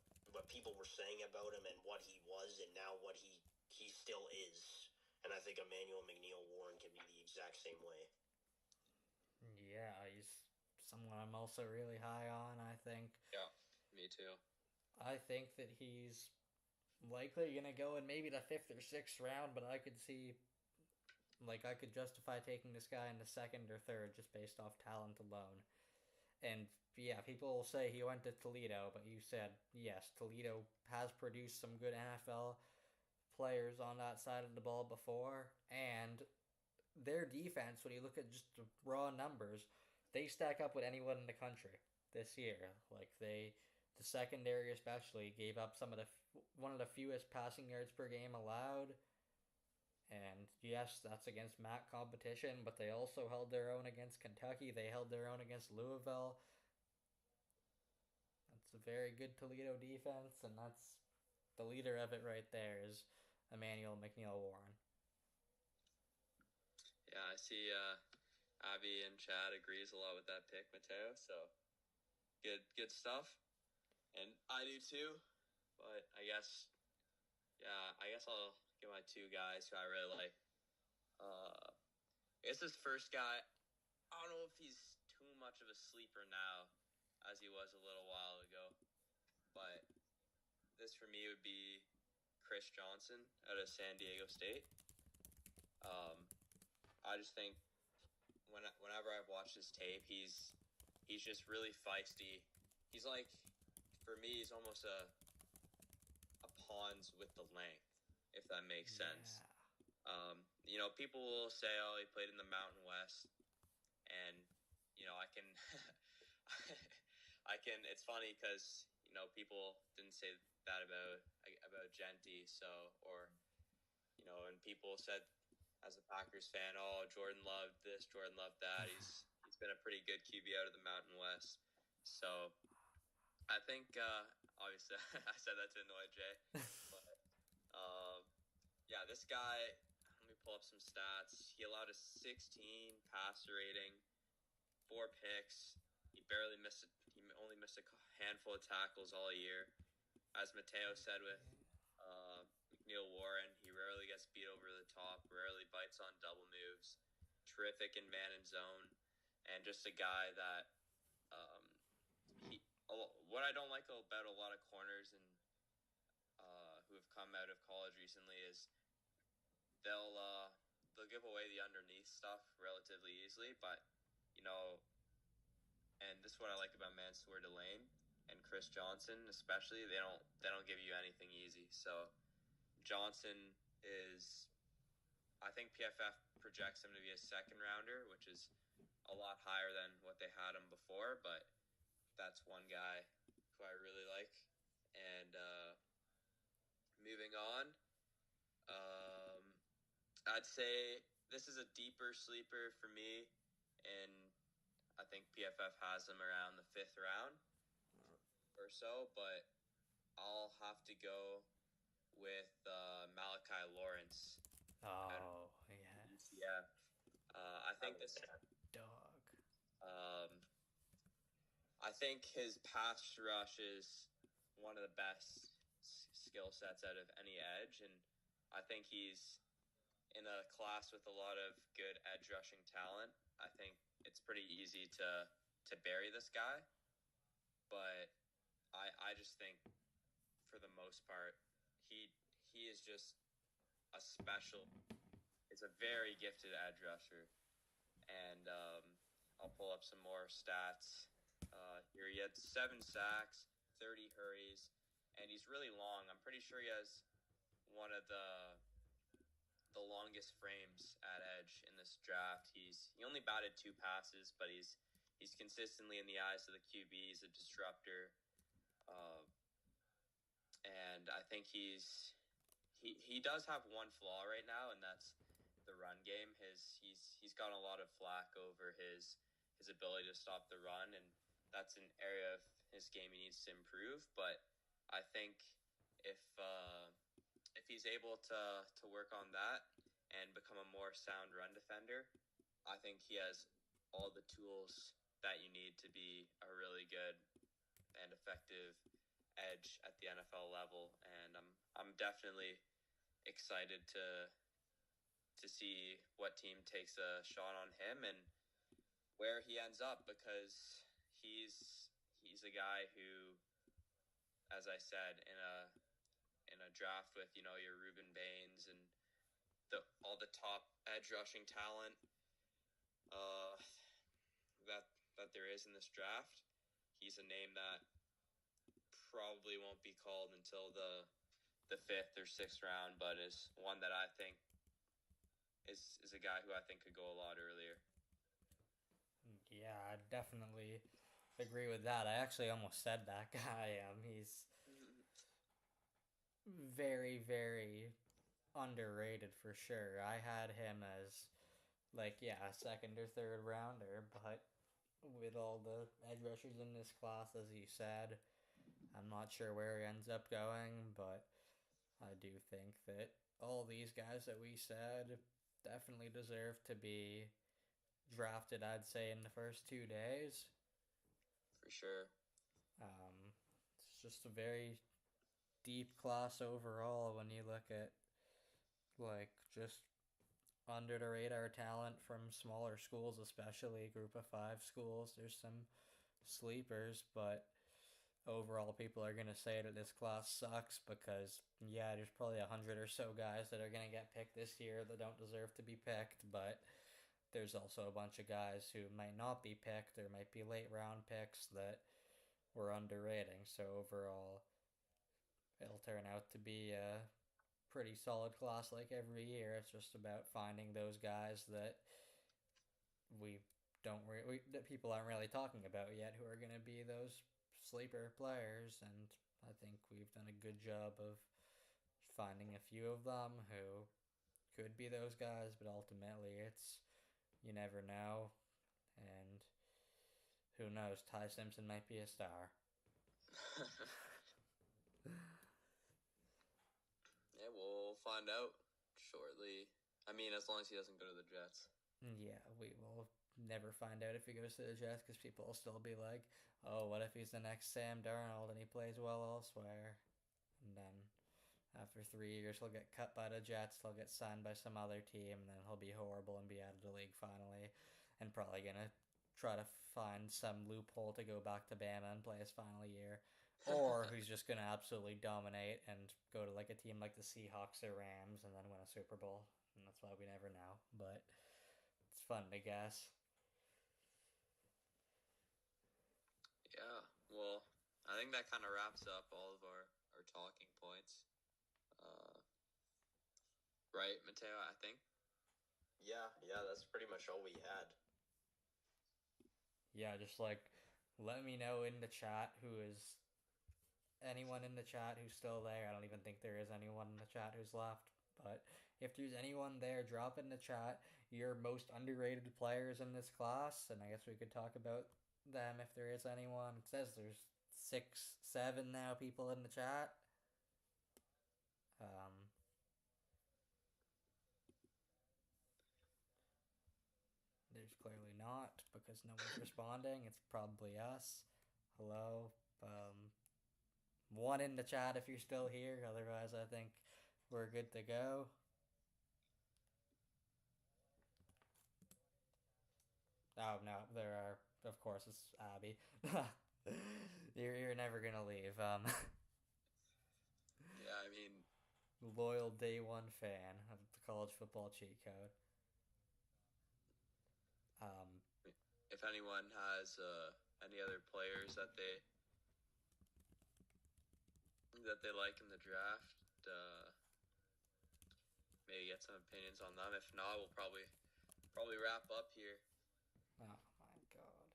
people were saying about him, and what he was, and now what he still is. And I think Emmanuel McNeil-Warren can be the exact same way. Yeah, he's someone I'm also really high on, I think. Yeah, me too. I think that he's likely going to go in maybe the 5th or 6th round, but I could see, like, I could justify taking this guy in the 2nd or 3rd just based off talent alone. And yeah, people will say he went to Toledo, but you said, yes, Toledo has produced some good NFL players on that side of the ball before, and their defense, when you look at just the raw numbers, they stack up with anyone in the country this year. Like the secondary especially gave up one of the fewest passing yards per game allowed. And yes, that's against MAC competition, but they also held their own against Kentucky. They held their own against Louisville. That's a very good Toledo defense, and that's the leader of it right there is Emmanuel McNeil-Warren. Yeah, I Abby and Chad agrees a lot with that pick, Mateo. So good stuff. And I do too. But I guess I'll give my two guys who I really like. I guess this first guy, I don't know if he's too much of a sleeper now as he was a little while ago. But this for me would be Chris Johnson out of San Diego State. I just think whenever I've watched his tape, he's just really feisty. He's like, for me, he's almost a pawns with the length, if that makes sense. People will say, "Oh, he played in the Mountain West," and I can, I can. It's funny because people didn't say that about Genty, and people said as a Packers fan, "Oh, Jordan loved this, Jordan loved that." He's been a pretty good QB out of the Mountain West, so I think obviously I said that to annoy Jay, but this guy. Let me pull up some stats. He allowed a 16 passer rating, 4 picks. He only missed a handful of tackles all year. As Mateo said with McNeil Warren, he rarely gets beat over the top, rarely bites on double moves. Terrific in man and zone, and just a guy that what I don't like about a lot of corners and who have come out of college recently is they'll give away the underneath stuff relatively easily, but and this is what I like about Mansour Delane and Chris Johnson especially. They don't give you anything easy. So Johnson is, I think PFF projects him to be a second rounder, which is a lot higher than what they had him before, but that's one guy who I really like. And moving on, I'd say this is a deeper sleeper for me, and I think PFF has him around the 5th round or so, but I'll have to go with Malachi Lawrence. Oh, yes. UCF. I think this dog. I think his pass rush is one of the best skill sets out of any edge, and I think he's in a class with a lot of good edge rushing talent. I think it's pretty easy to bury this guy, but I just think for the most part he is just a special. It's a very gifted edge rusher, and I'll pull up some more stats. Here he had 7 sacks, 30 hurries, and he's really long. I'm pretty sure he has one of the longest frames at edge in this draft. He only batted 2 passes, but he's consistently in the eyes of the QB. He's a disruptor, and I think he does have one flaw right now, and that's the run game. He's gotten a lot of flack over his ability to stop the run, and that's an area of his game he needs to improve. But I think if he's able to work on that and become a more sound run defender, I think he has all the tools that you need to be a really good and effective edge at the NFL level. And I'm definitely excited to see what team takes a shot on him and where he ends up, because he's a guy who, as I said, in a draft with your Reuben Baines and all the top edge rushing talent that there is in this draft, he's a name that probably won't be called until the 5th or 6th round, but is one that I think is a guy who I think could go a lot earlier. Yeah, I definitely agree with that. I actually almost said that guy. He's very, very underrated for sure. I had him as a 2nd or 3rd rounder, but with all the edge rushers in this class, as you said, I'm not sure where he ends up going, but I do think that all these guys that we said definitely deserve to be drafted, I'd say, in the first 2 days. For sure. It's just a very deep class overall when you look at like just under the radar talent from smaller schools, especially group of five schools. There's some sleepers, but overall people are going to say that this class sucks because yeah, there's probably 100 or so guys that are going to get picked this year that don't deserve to be picked, but there's also a bunch of guys who might not be picked or might be late round picks that were underrating. So overall it'll turn out to be a pretty solid class like every year. It's just about finding those guys that we don't that people aren't really talking about yet who are going to be those sleeper players, and I think we've done a good job of finding a few of them who could be those guys, but ultimately it's you never know, and who knows, Ty Simpson might be a star. Yeah, we'll find out shortly. I mean, as long as he doesn't go to the Jets. Yeah, we will never find out if he goes to the Jets because people will still be like, oh, what if he's the next Sam Darnold and he plays well elsewhere? And then after 3 years, he'll get cut by the Jets, he'll get signed by some other team, and then he'll be horrible and be out of the league finally, and probably going to try to find some loophole to go back to Bama and play his final year. Or who's just going to absolutely dominate and go to like a team like the Seahawks or Rams and then win a Super Bowl. And that's why we never know. But it's fun to guess. Yeah, well, I think that kind of wraps up all of our talking points. Right, Mateo, I think? Yeah, that's pretty much all we had. Yeah, just like let me know in the chat who is anyone in the chat who's still there. I don't even think there is anyone in the chat who's left. But if there's anyone there, drop in the chat your most underrated players in this class, and I guess we could talk about them if there is anyone. It says there's 6, 7 now people in the chat. There's clearly not because no one's responding. It's probably us. Hello. One in the chat if you're still here. Otherwise, I think we're good to go. Oh no, there are. Of course, it's Abby. You're never gonna leave. Yeah, I mean, loyal day one fan of the college football cheat code. If anyone has any other players that they like in the draft, maybe get some opinions on them. If not, we'll probably wrap up here. Oh my god,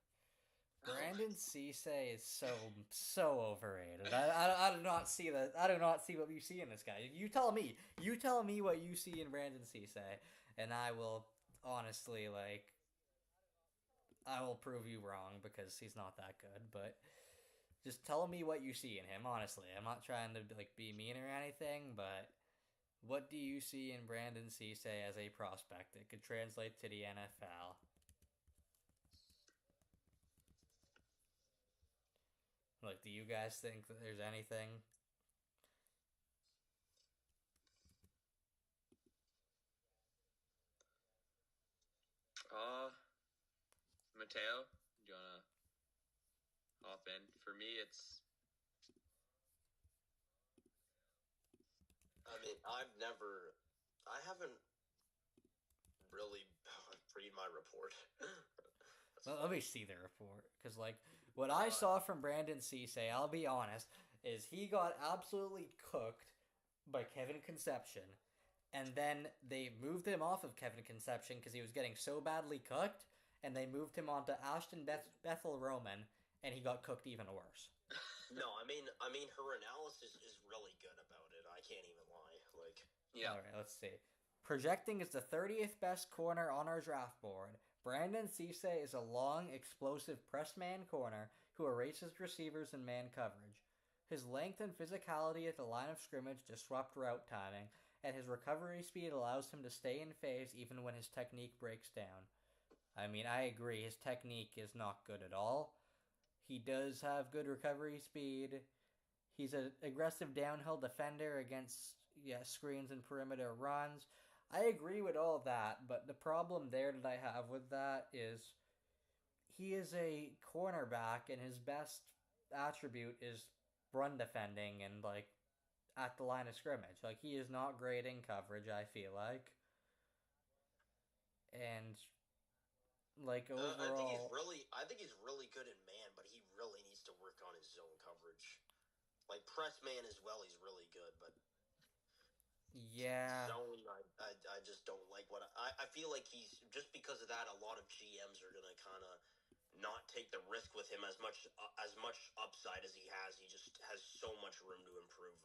Brandon Cisse is so overrated. I do not see that. I do not see what you see in this guy. You tell me what you see in Brandon Cisse, and I will honestly I will prove you wrong because he's not that good. But just tell me what you see in him. Honestly, I'm not trying to be mean or anything, but what do you see in Brandon Cisse as a prospect that could translate to the NFL? Do you guys think that there's anything? Mateo, do you wanna hop in? For me, it's. I mean, I haven't really read my report. Let me see the report, because what I saw from Brandon Cisse, I'll be honest, is he got absolutely cooked by Kevin Conception, and then they moved him off of Kevin Conception because he was getting so badly cooked, and they moved him onto Ashton Bethel Roman, and he got cooked even worse. No, I mean, her analysis is really good about it. I can't even lie. Yeah. All right, let's see. Projecting as the 30th best corner on our draft board, Brandon Cisse is a long, explosive press man corner who erases receivers in man coverage. His length and physicality at the line of scrimmage disrupt route timing, and his recovery speed allows him to stay in phase even when his technique breaks down. I mean, I agree. His technique is not good at all. He does have good recovery speed. He's an aggressive downhill defender against screens and perimeter runs. I agree with all that, but the problem there that I have with that is he is a cornerback and his best attribute is run defending and like at the line of scrimmage. Like he is not great in coverage, I feel like. And like overall I think he's really good in man, but he really needs to work on his zone coverage. Like press man as well, he's really good, but yeah. zone, I just don't like what I feel like he's just because of that. A lot of GMs are gonna kind of not take the risk with him as much upside as he has. He just has so much room to improve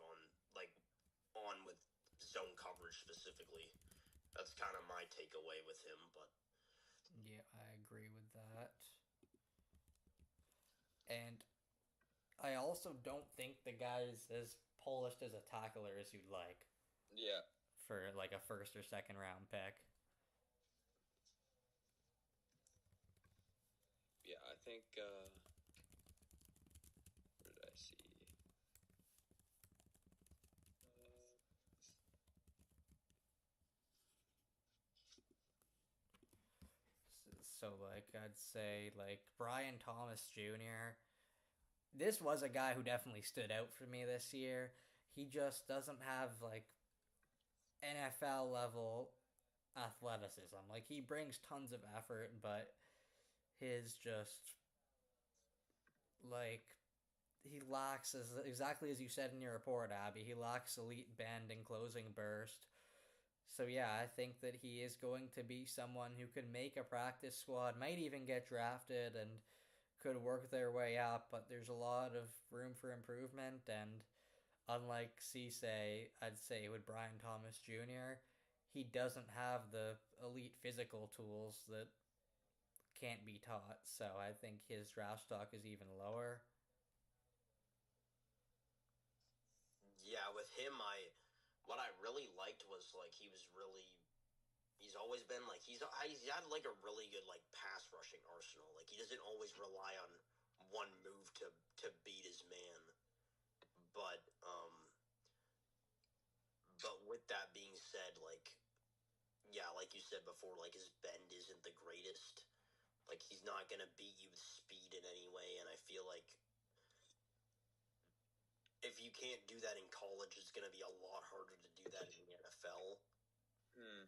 on with zone coverage specifically. That's kind of my takeaway with him, but Yeah, I agree with that. And I also don't think the guy's as polished as a tackler as you'd like Yeah. for like a first or second round pick. Yeah, I think, what did I see? So like I'd say like Brian Thomas Jr. This was a guy who definitely stood out for me this year. He just doesn't have like NFL level athleticism. Like he brings tons of effort, but his just like he lacks as exactly as you said in your report, Abby. He lacks elite bend and closing burst. So yeah, I think that he is going to be someone who could make a practice squad, might even get drafted and could work their way up, but there's a lot of room for improvement and unlike Cisse, I'd say with Brian Thomas Jr., he doesn't have the elite physical tools that can't be taught. So I think his draft stock is even lower. yeah, with him, what I really liked was like he's always been like he's had like a really good like pass rushing arsenal. Like he doesn't always rely on one move to beat his man. But with that being said, like yeah, like you said before, like his bend isn't the greatest. Like he's not gonna beat you with speed in any way, and I feel like if you can't do that in college, it's gonna be a lot harder to do that in the NFL. Hmm.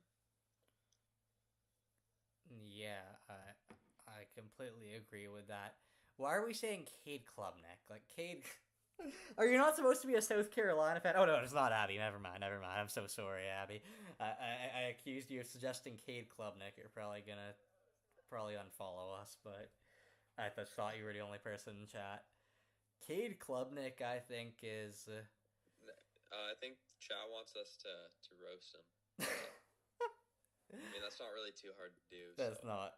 Yeah, I completely agree with that. Why are we saying Cade Klubnik? Like Cade, are you not supposed to be a South Carolina fan? Oh no, it's not Abby. Never mind. Never mind. I'm so sorry, Abby. I accused you of suggesting Cade Klubnik. You're probably unfollow us, but I just thought you were the only person in chat. Cade Klubnik, I think, is. I think Chow wants us to roast him. I mean, that's not really too hard to do. That's not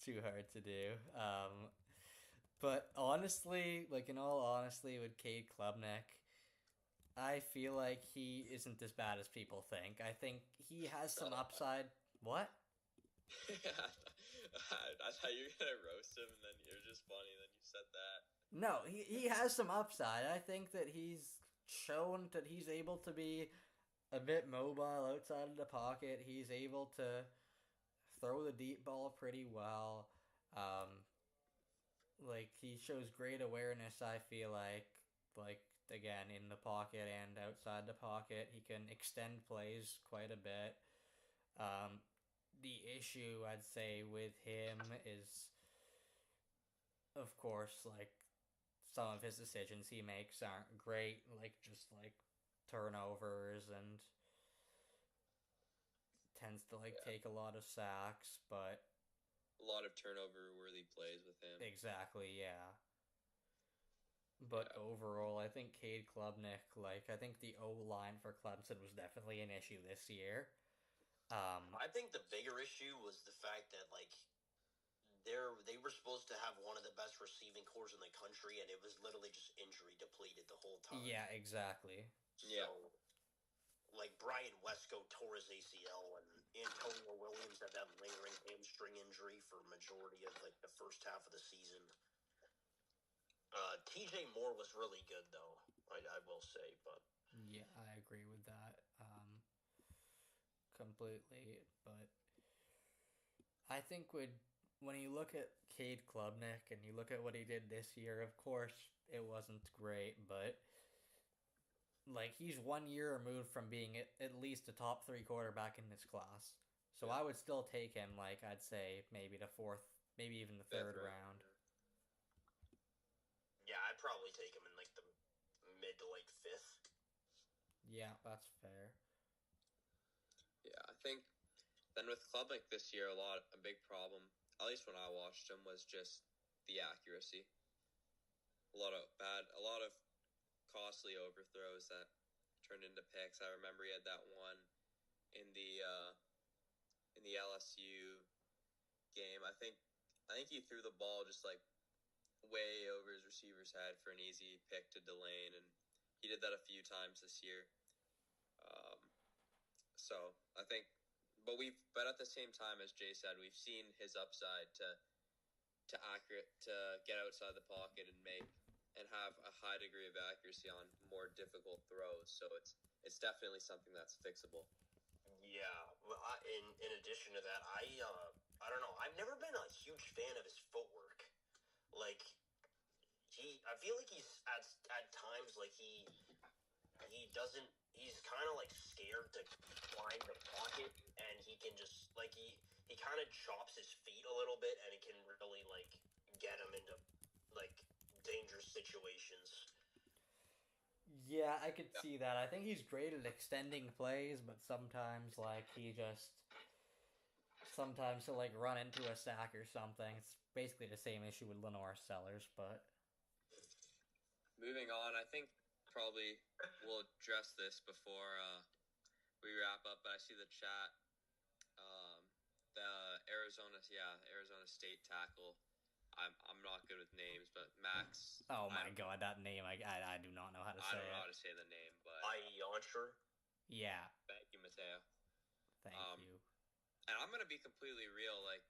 too hard to do. But honestly, like in all honesty, with Cade Klubnik, I feel like he isn't as bad as people think. I think he has some upside. What? I thought you were gonna roast him, and then it was just funny. Then you said that. No, he has some upside. I think that he's shown that he's able to be a bit mobile outside of the pocket. He's able to throw the deep ball pretty well. Like he shows great awareness. I feel like again in the pocket and outside the pocket, he can extend plays quite a bit. The issue I'd say with him is, of course, like some of his decisions he makes aren't great, like just like turnovers and tends to like take a lot of sacks, but A lot of turnover-worthy plays with him. exactly, yeah. But overall, I think Cade Klubnik, like I think the O line for Clemson was definitely an issue this year. I think the bigger issue was the fact that like they were supposed to have one of the best receiving corps in the country, and it was literally just injury depleted the whole time. Yeah, exactly. So, like Brian Wesco tore his ACL Antonio Williams had that lingering hamstring injury for majority of like the first half of the season. TJ Moore was really good though, I will say, but Yeah, I agree with that completely. But I think when you look at Cade Klubnik and you look at what he did this year, of course it wasn't great, but like he's 1 year removed from being at least a top three quarterback in this class. So I would still take him, like I'd say maybe the fourth, maybe even the third round. Yeah, I'd probably take him in like the mid to late fifth. Yeah, that's fair. Yeah, I think then with Klubnik this year, a big problem, at least when I watched him, was just the accuracy. A lot of costly overthrows that turned into picks. I remember he had that one in the LSU game. I think he threw the ball just like way over his receiver's head for an easy pick to Delane, and he did that a few times this year. So I think, but at the same time, as Jay said, we've seen his upside to get outside the pocket and have a high degree of accuracy on more difficult throws. So it's definitely something that's fixable. Yeah, well, in addition to that, I don't know. I've never been a huge fan of his footwork. Like I feel like he's at times like he doesn't. He's kind of like scared to climb the pocket, and he can just like he kind of chops his feet a little bit, and it can really like get him into like dangerous situations. Yeah, I could see that. I think he's great at extending plays, but sometimes like sometimes he'll like run into a sack or something. It's basically the same issue with Lenore Sellers, but moving on, I think probably we'll address this before we wrap up. But I see the chat. The Arizona State tackle. I'm not good with names, but Max. Oh my god, that name! I do not know how to say it. I don't know how to say the name, but Yoncher. Yeah. Thank you, Mateo. Thank you. And I'm gonna be completely real. Like,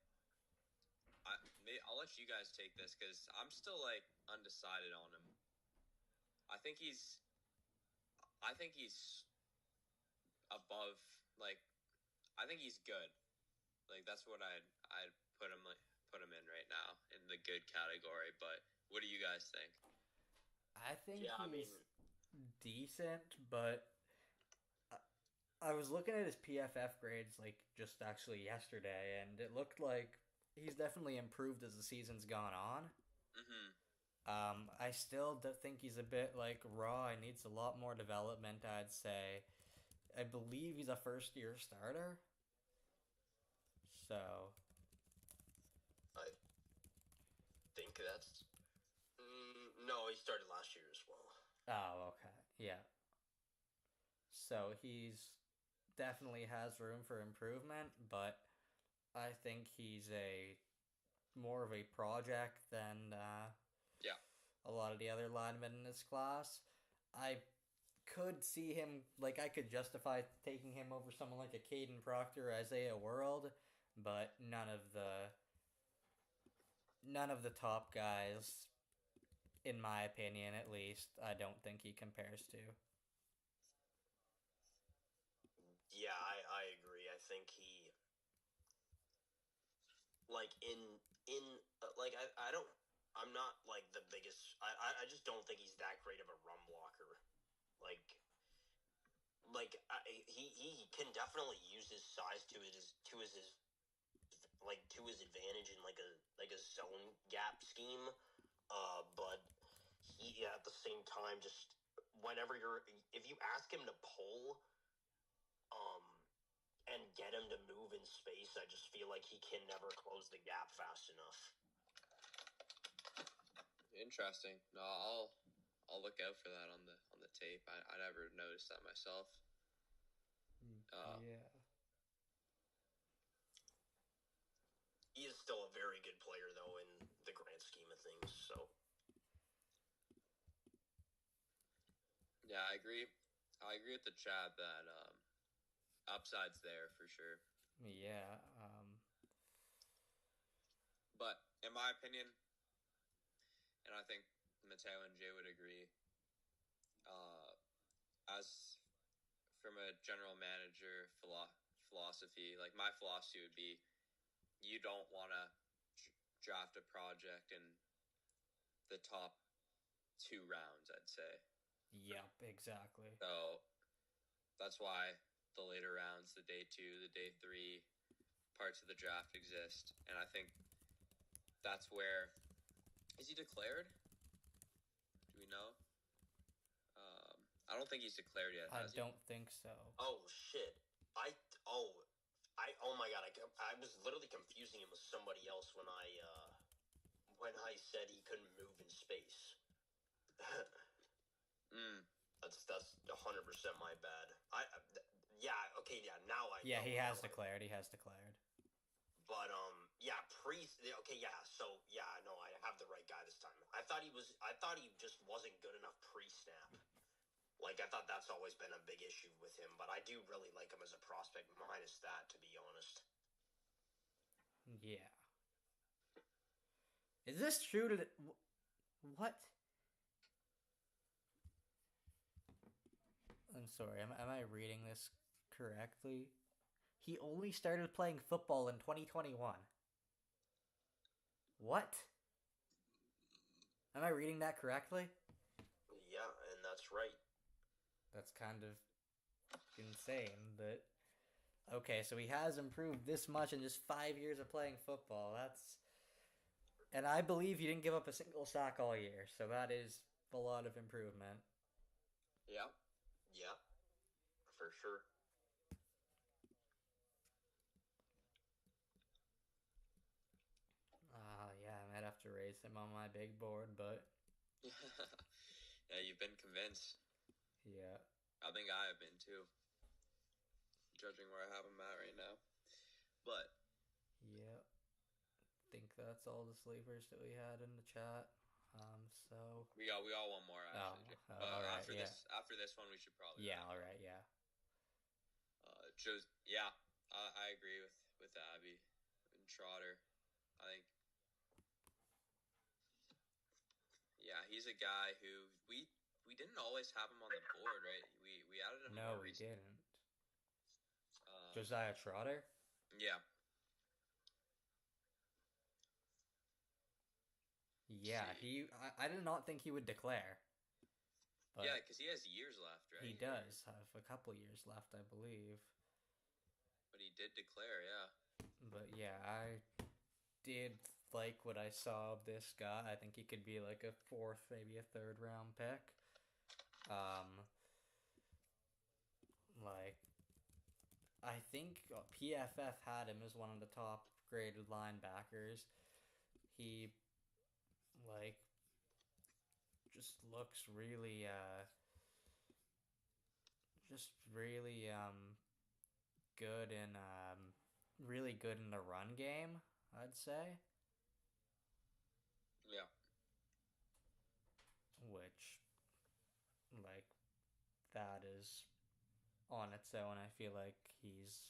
I'll let you guys take this because I'm still like undecided on him. I think he's above. Like, I think he's good. Like that's what I'd put him in right now in the good category. But what do you guys think? I think he's decent, but I was looking at his PFF grades like just actually yesterday, and it looked like he's definitely improved as the season's gone on. Mm-hmm. I still think he's a bit like raw. He needs a lot more development, I'd say. I believe he's a first-year starter. So I think that's no. He started last year as well. oh, okay, yeah. So he's definitely has room for improvement, but I think he's more of a project than a lot of the other linemen in this class. I could see him, like I could justify taking him over someone like a Caden Proctor or Isaiah World, but none of the top guys, in my opinion at least, I don't think he compares to. Yeah, I agree. I think he like I'm not like the biggest. I just don't think he's that great of a run blocker. He can definitely use his size to his advantage in like a zone gap scheme. But he at the same time just whenever if you ask him to pull, and get him to move in space, I just feel like he can never close the gap fast enough. Interesting. No, I'll look out for that on the tape. I never noticed that myself. Yeah. He is still a very good player, though, in the grand scheme of things. So. Yeah, I agree. I agree with the chat that upside's there for sure. Yeah. But in my opinion, and I think Mateo and Jay would agree, uh, as from a general manager philosophy, like my philosophy would be, you don't want to draft a project in the top 2 rounds, I'd say. Yep, exactly. So that's why the later rounds, the day 2, the day 3 parts of the draft exist. And I think that's where, is he declared? Do we know? I don't think he's declared yet. I Has he? don't think so. Oh shit! Oh my god! I was literally confusing him with somebody else when I said he couldn't move in space. That's 100% my bad. Yeah, okay, yeah. Now I Yeah, know, he has now I- declared. He has declared. But yeah, okay, yeah. So yeah, no, I have the right guy this time. I thought he just wasn't good enough pre-snap. Like, I thought that's always been a big issue with him, but I do really like him as a prospect, minus that, to be honest. Yeah. Is this true to what? I'm sorry. Am I reading this correctly? He only started playing football in 2021. What? Am I reading that correctly? Yeah, and that's right. That's kind of insane, but okay, so he has improved this much in just 5 years of playing football. And I believe he didn't give up a single sack all year, so that is a lot of improvement. Yeah. Yeah, for sure. Yeah, I might have to raise him on my big board, but Yeah, you've been convinced. yeah. I think I have been too, judging where I have him at right now. But Yep. Think that's all the sleepers that we had in the chat. So we got one more actually. all right, after this one, we should probably. Yeah, all right, yeah. Yeah, I agree with Abby and Trotter. I think, yeah, he's a guy who we didn't always have him on the board, right? We added him. No, we didn't. Josiah Trotter? Yeah. Yeah, I did not think he would declare. But yeah, because he has years left, right? He does have a couple years left, I believe. But he did declare, yeah. But yeah, I did like what I saw of this guy. I think he could be like a 4th, maybe a 3rd round pick. Like, I think PFF had him as one of the top graded linebackers. He, like, just looks really, good in, really good in the run game, I'd say. Yeah. Which, like, that is on its own. I feel like he's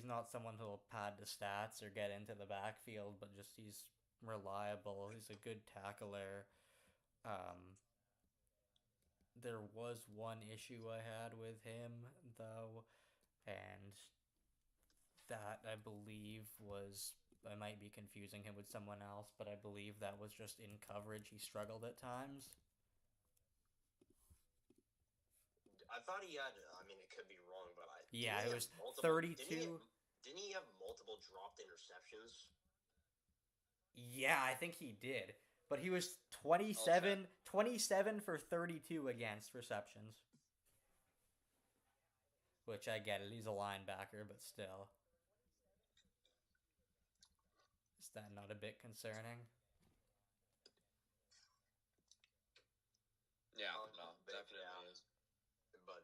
not someone who'll pad the stats or get into the backfield, but just he's reliable. He's a good tackler. There was one issue I had with him, though, and that I believe was, I might be confusing him with someone else, but I believe that was just in coverage. He struggled at times. I thought he had, I mean, it could be wrong, but it was 32. Didn't he have multiple dropped interceptions? Yeah, I think he did. But he was 27 for 32 against receptions. Which I get it. He's a linebacker, but still. Is that not a bit concerning? Yeah, no, definitely is. But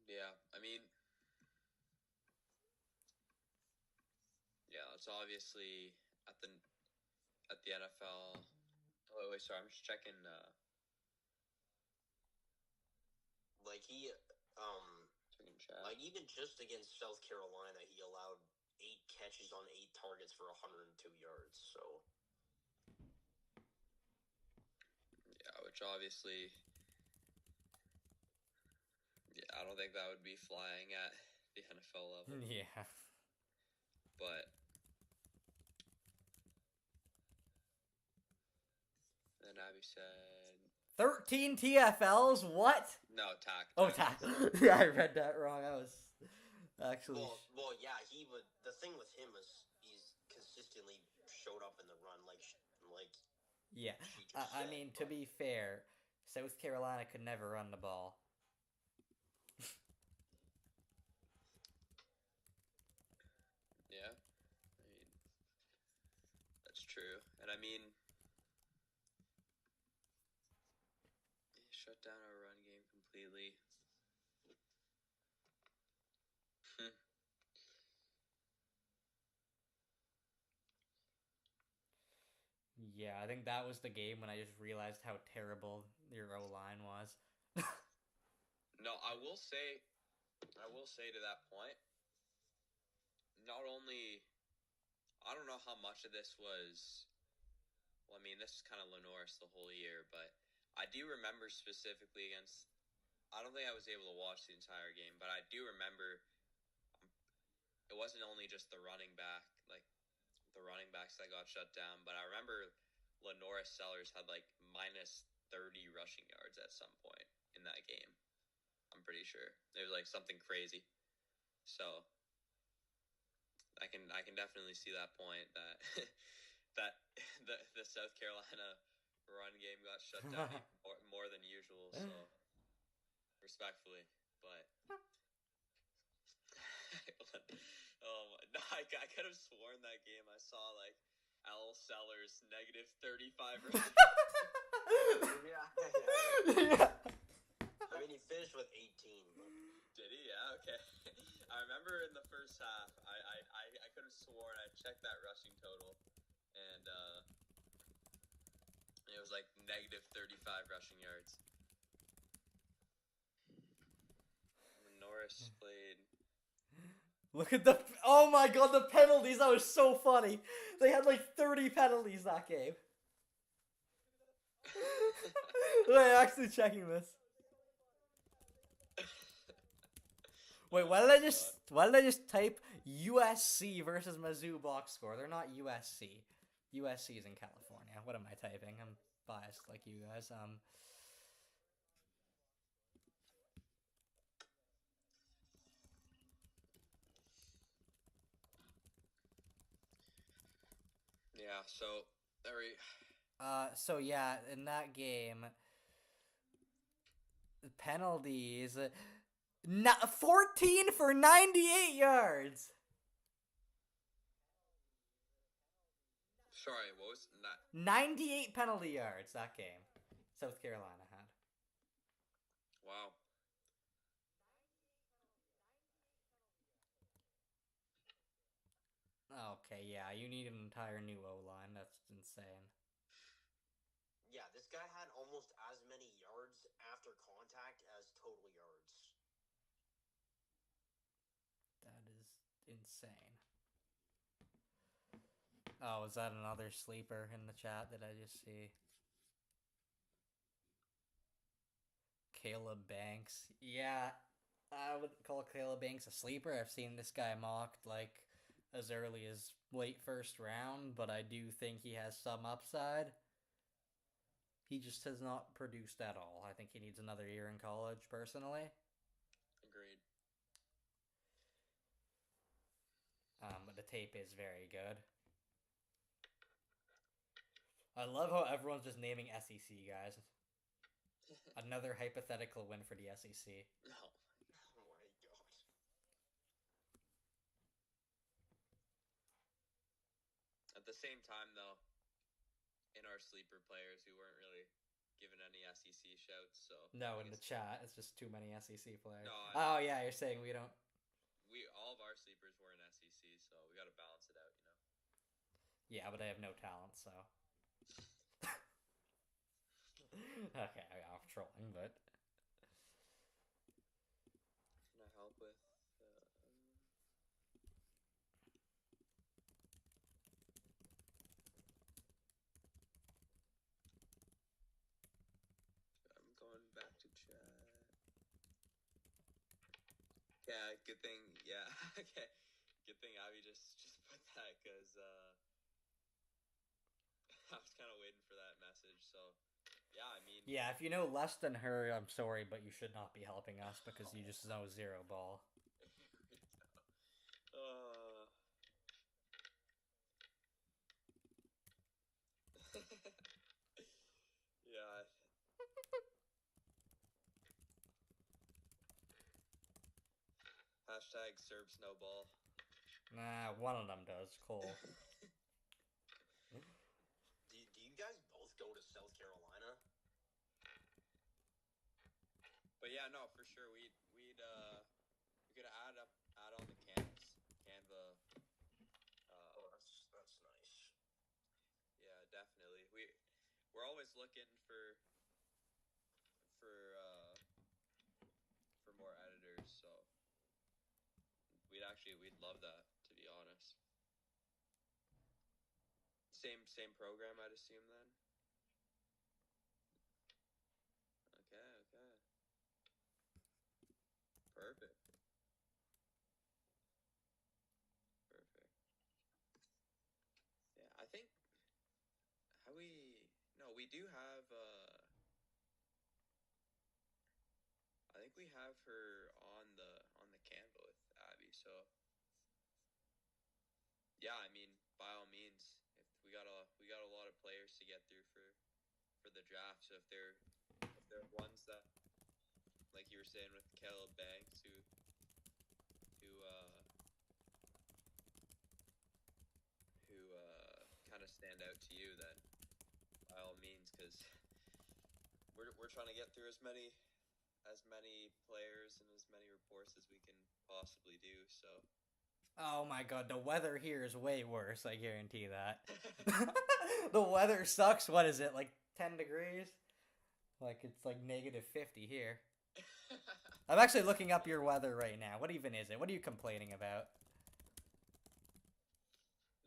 yeah, I mean, yeah, it's obviously at the NFL Wait, sorry, I'm just checking. Like he, Checking chat. like even just against South Carolina, he allowed 8 catches on 8 targets for 102 yards. So Yeah, which obviously, yeah, I don't think that would be flying at the NFL level. Yeah. But then Abby said 13 TFLs? What? no Oh, tackles. yeah, I read that wrong. I was actually. well, yeah, he would. The thing with him is he's consistently showed up in the run, like Yeah. she just I said. mean, to be fair, South Carolina could never run the ball. Yeah, I mean that's true, and I mean he shut down our run game completely. Yeah, I think that was the game when I just realized how terrible your O line was. No, I will say to that point, not only I don't know how much of this was. Well, I mean, this is kind of Lenoris the whole year, but I do remember specifically against. I don't think I was able to watch the entire game, but I do remember it wasn't only just the running back, like the running backs that got shut down, but I remember Lenoris Sellers had like minus 30 rushing yards at some point in that game. I'm pretty sure it was like something crazy. So I can definitely see that point that that the South Carolina run game got shut down even more than usual. So respectfully, but no, I could have sworn that game I saw like Al Sellers negative 35. Yeah. Yeah. I mean, he finished with 18. But... Did he? Yeah, okay. I remember in the first half, I could have sworn I checked that rushing total, and it was like negative 35 rushing yards. Norris played. Look at the. Oh my god, the penalties! That was so funny. They had like 30 penalties that game. Wait, actually checking this. Wait, why did I just type USC versus Mizzou box score? They're not USC. USC is in California. What am I typing? I'm biased like you guys. Yeah, so very. So yeah, in that game, penalties, 14 for 98 yards. Sorry, what was that? 98 penalty yards that game. South Carolina had. Wow. Okay, yeah, you need an entire new O-line. That's insane. Yeah, this guy had almost as many yards after contact as total yards. That is insane. Oh, is that another sleeper in the chat that I just see? Caleb Banks. Yeah, I would call Caleb Banks a sleeper. I've seen this guy mocked like as early as late first round, but I do think he has some upside. He just has not produced at all. I think he needs another year in college, personally. Agreed. But the tape is very good. I love how everyone's just naming SEC guys. Another hypothetical win for the SEC. No. Oh my god. At the same time, though, in our sleeper players who weren't really given any SEC shouts, so No, in the chat, it's just too many SEC players. No, oh yeah, you're saying we don't. All of our sleepers were in SEC, so we got to balance it out, you know. Yeah, but I have no talent, so. Okay, I'm trolling, but Can I help with? I'm going back to chat. Yeah, good thing. Yeah, okay. Good thing Abby just put that because I was kind of waiting for that message. So yeah, I mean, yeah, if you know less than her, I'm sorry, but you should not be helping us because you just know zero ball. uh, yeah. Hashtag serve snowball. Nah, one of them does. Cole. Do you guys both go to South Carolina? But yeah, no, for sure. We could add on the Canva. Oh, that's nice. Yeah, definitely. We're always looking for uh, for more editors. So we'd love that, to be honest. Same program, I'd assume then. Okay. Perfect. Yeah, I think how we no, we do have I think we have her on the Canva with Abby. So yeah, I mean, by all means, if we got a lot of players to get through for the draft. So if they're ones that, like you were saying with Caleb Banks, who kind of stand out to you, then by all means, because we're trying to get through as many players and as many reports as we can possibly do. So Oh my god, the weather here is way worse, I guarantee that. The weather sucks. What is it, like 10 degrees? Like, it's like negative 50 here. I'm actually looking up your weather right now. What even is it? What are you complaining about?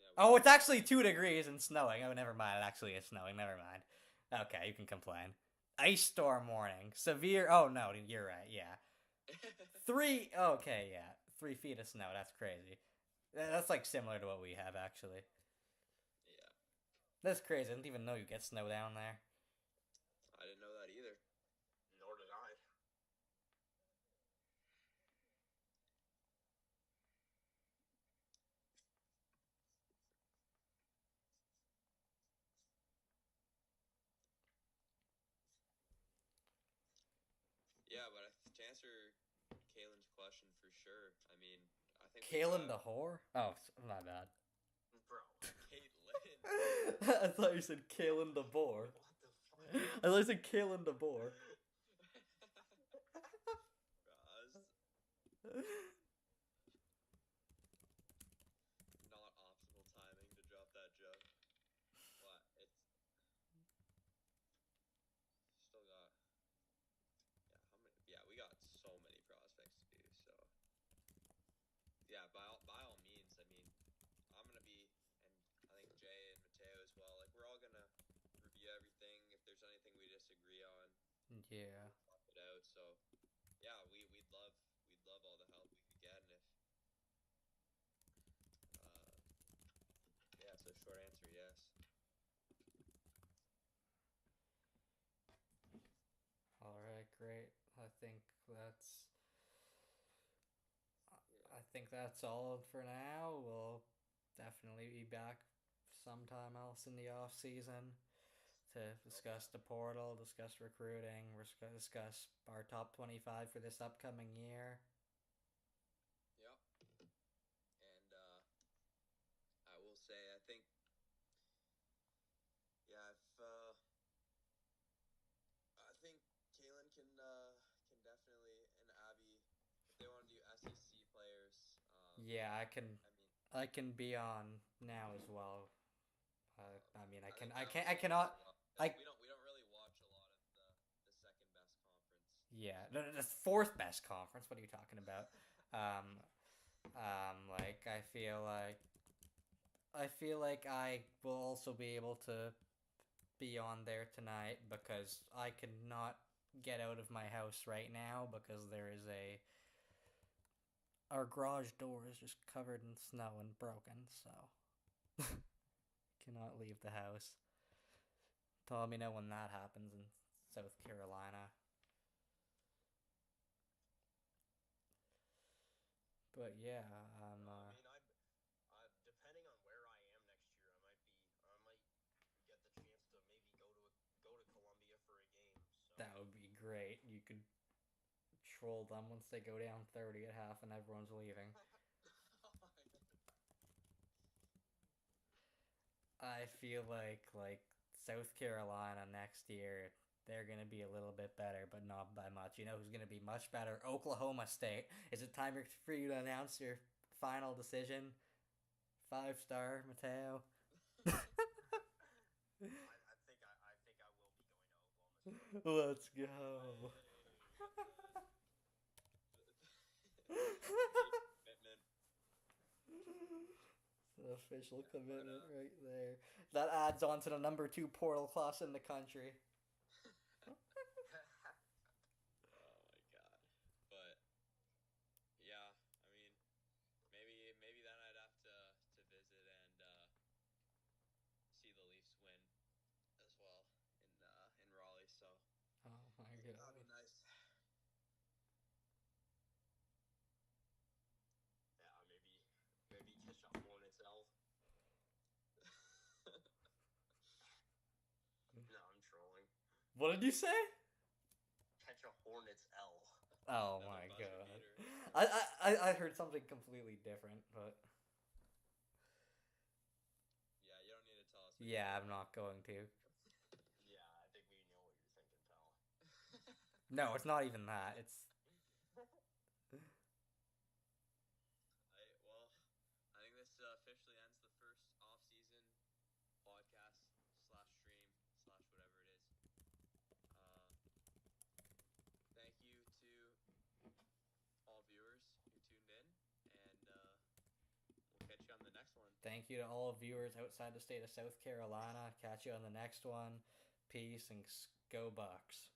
yeah, Oh, it's actually 2 degrees and snowing. Oh, never mind. It actually is snowing. Never mind. Okay, you can complain. Ice storm warning. Severe. Oh, no, you're right. Yeah. 3. Okay, yeah. 3 feet of snow. That's crazy. That's like similar to what we have, actually. yeah, That's crazy. I didn't even know you get snow down there. I didn't know that either. Nor did I. Yeah, but to answer Kalen's question for sure, I mean, I think we Kalen have the whore? Oh, my bad. Bro. Caitlin. I thought you said Kalen the boar. What the fuck? I thought you said Kalen the boar. Not optimal timing to drop that joke. What? It's still got. Yeah, how many? Yeah, we got so many prospects to do. So yeah, by all means, I mean, I'm gonna be, and I think Jay and Mateo as well. Like we're all gonna review everything. If there's anything we disagree on, Yeah. we'll talk it out. So yeah, we'd love all the help we could get, and if yeah, so short answer, yes. All right, great. I think that's all for now. We'll definitely be back sometime else in the off season to discuss the portal, discuss recruiting, discuss our top 25 for this upcoming year. Yep. And I will say, I think, yeah, if I think Kalen can definitely, and Abby, if they want to do SEC players, Yeah, I mean, I can be on now as well. I mean, I think that would be I fun as cannot well because I we don't really watch a lot of Yeah, no, no, the fourth best conference. What are you talking about? Like I feel like I will also be able to be on there tonight because I cannot get out of my house right now because there is a our garage door is just covered in snow and broken, so cannot leave the house. Tell me know when that happens in South Carolina. But yeah, I mean, I depending on where I am next year, I might get the chance to maybe go to Columbia for a game. So that would be great. You could troll them once they go down 30 at half and everyone's leaving. I feel like South Carolina next year they're gonna be a little bit better, but not by much. You know who's gonna be much better? Oklahoma State. Is it time for you to announce your final decision? 5-star Mateo. I think I will be going to Oklahoma State. Let's go. Commitment. The official commitment right there. That adds on to the number 2 portal class in the country. Oh my god. But yeah, I mean, maybe then I'd have to visit and see the Leafs win as well in Raleigh. So Oh my god. that'd be nice. Yeah, maybe catch a Hornets L. No, I'm trolling. What did you say? Catch a Hornets L. Oh Another my buzzer god. beater. I heard something completely different, but Yeah, you don't need to tell us. What yeah, I'm not going to. Yeah, I think we know what you're thinking, pal. No, it's not even that. It's I think this officially ends the first off-season podcast slash stream slash whatever it is. Thank you to all viewers who tuned in, and we'll catch you on the next one. thank you to all viewers outside the state of South Carolina. Catch you on the next one. Peace and go Bucks.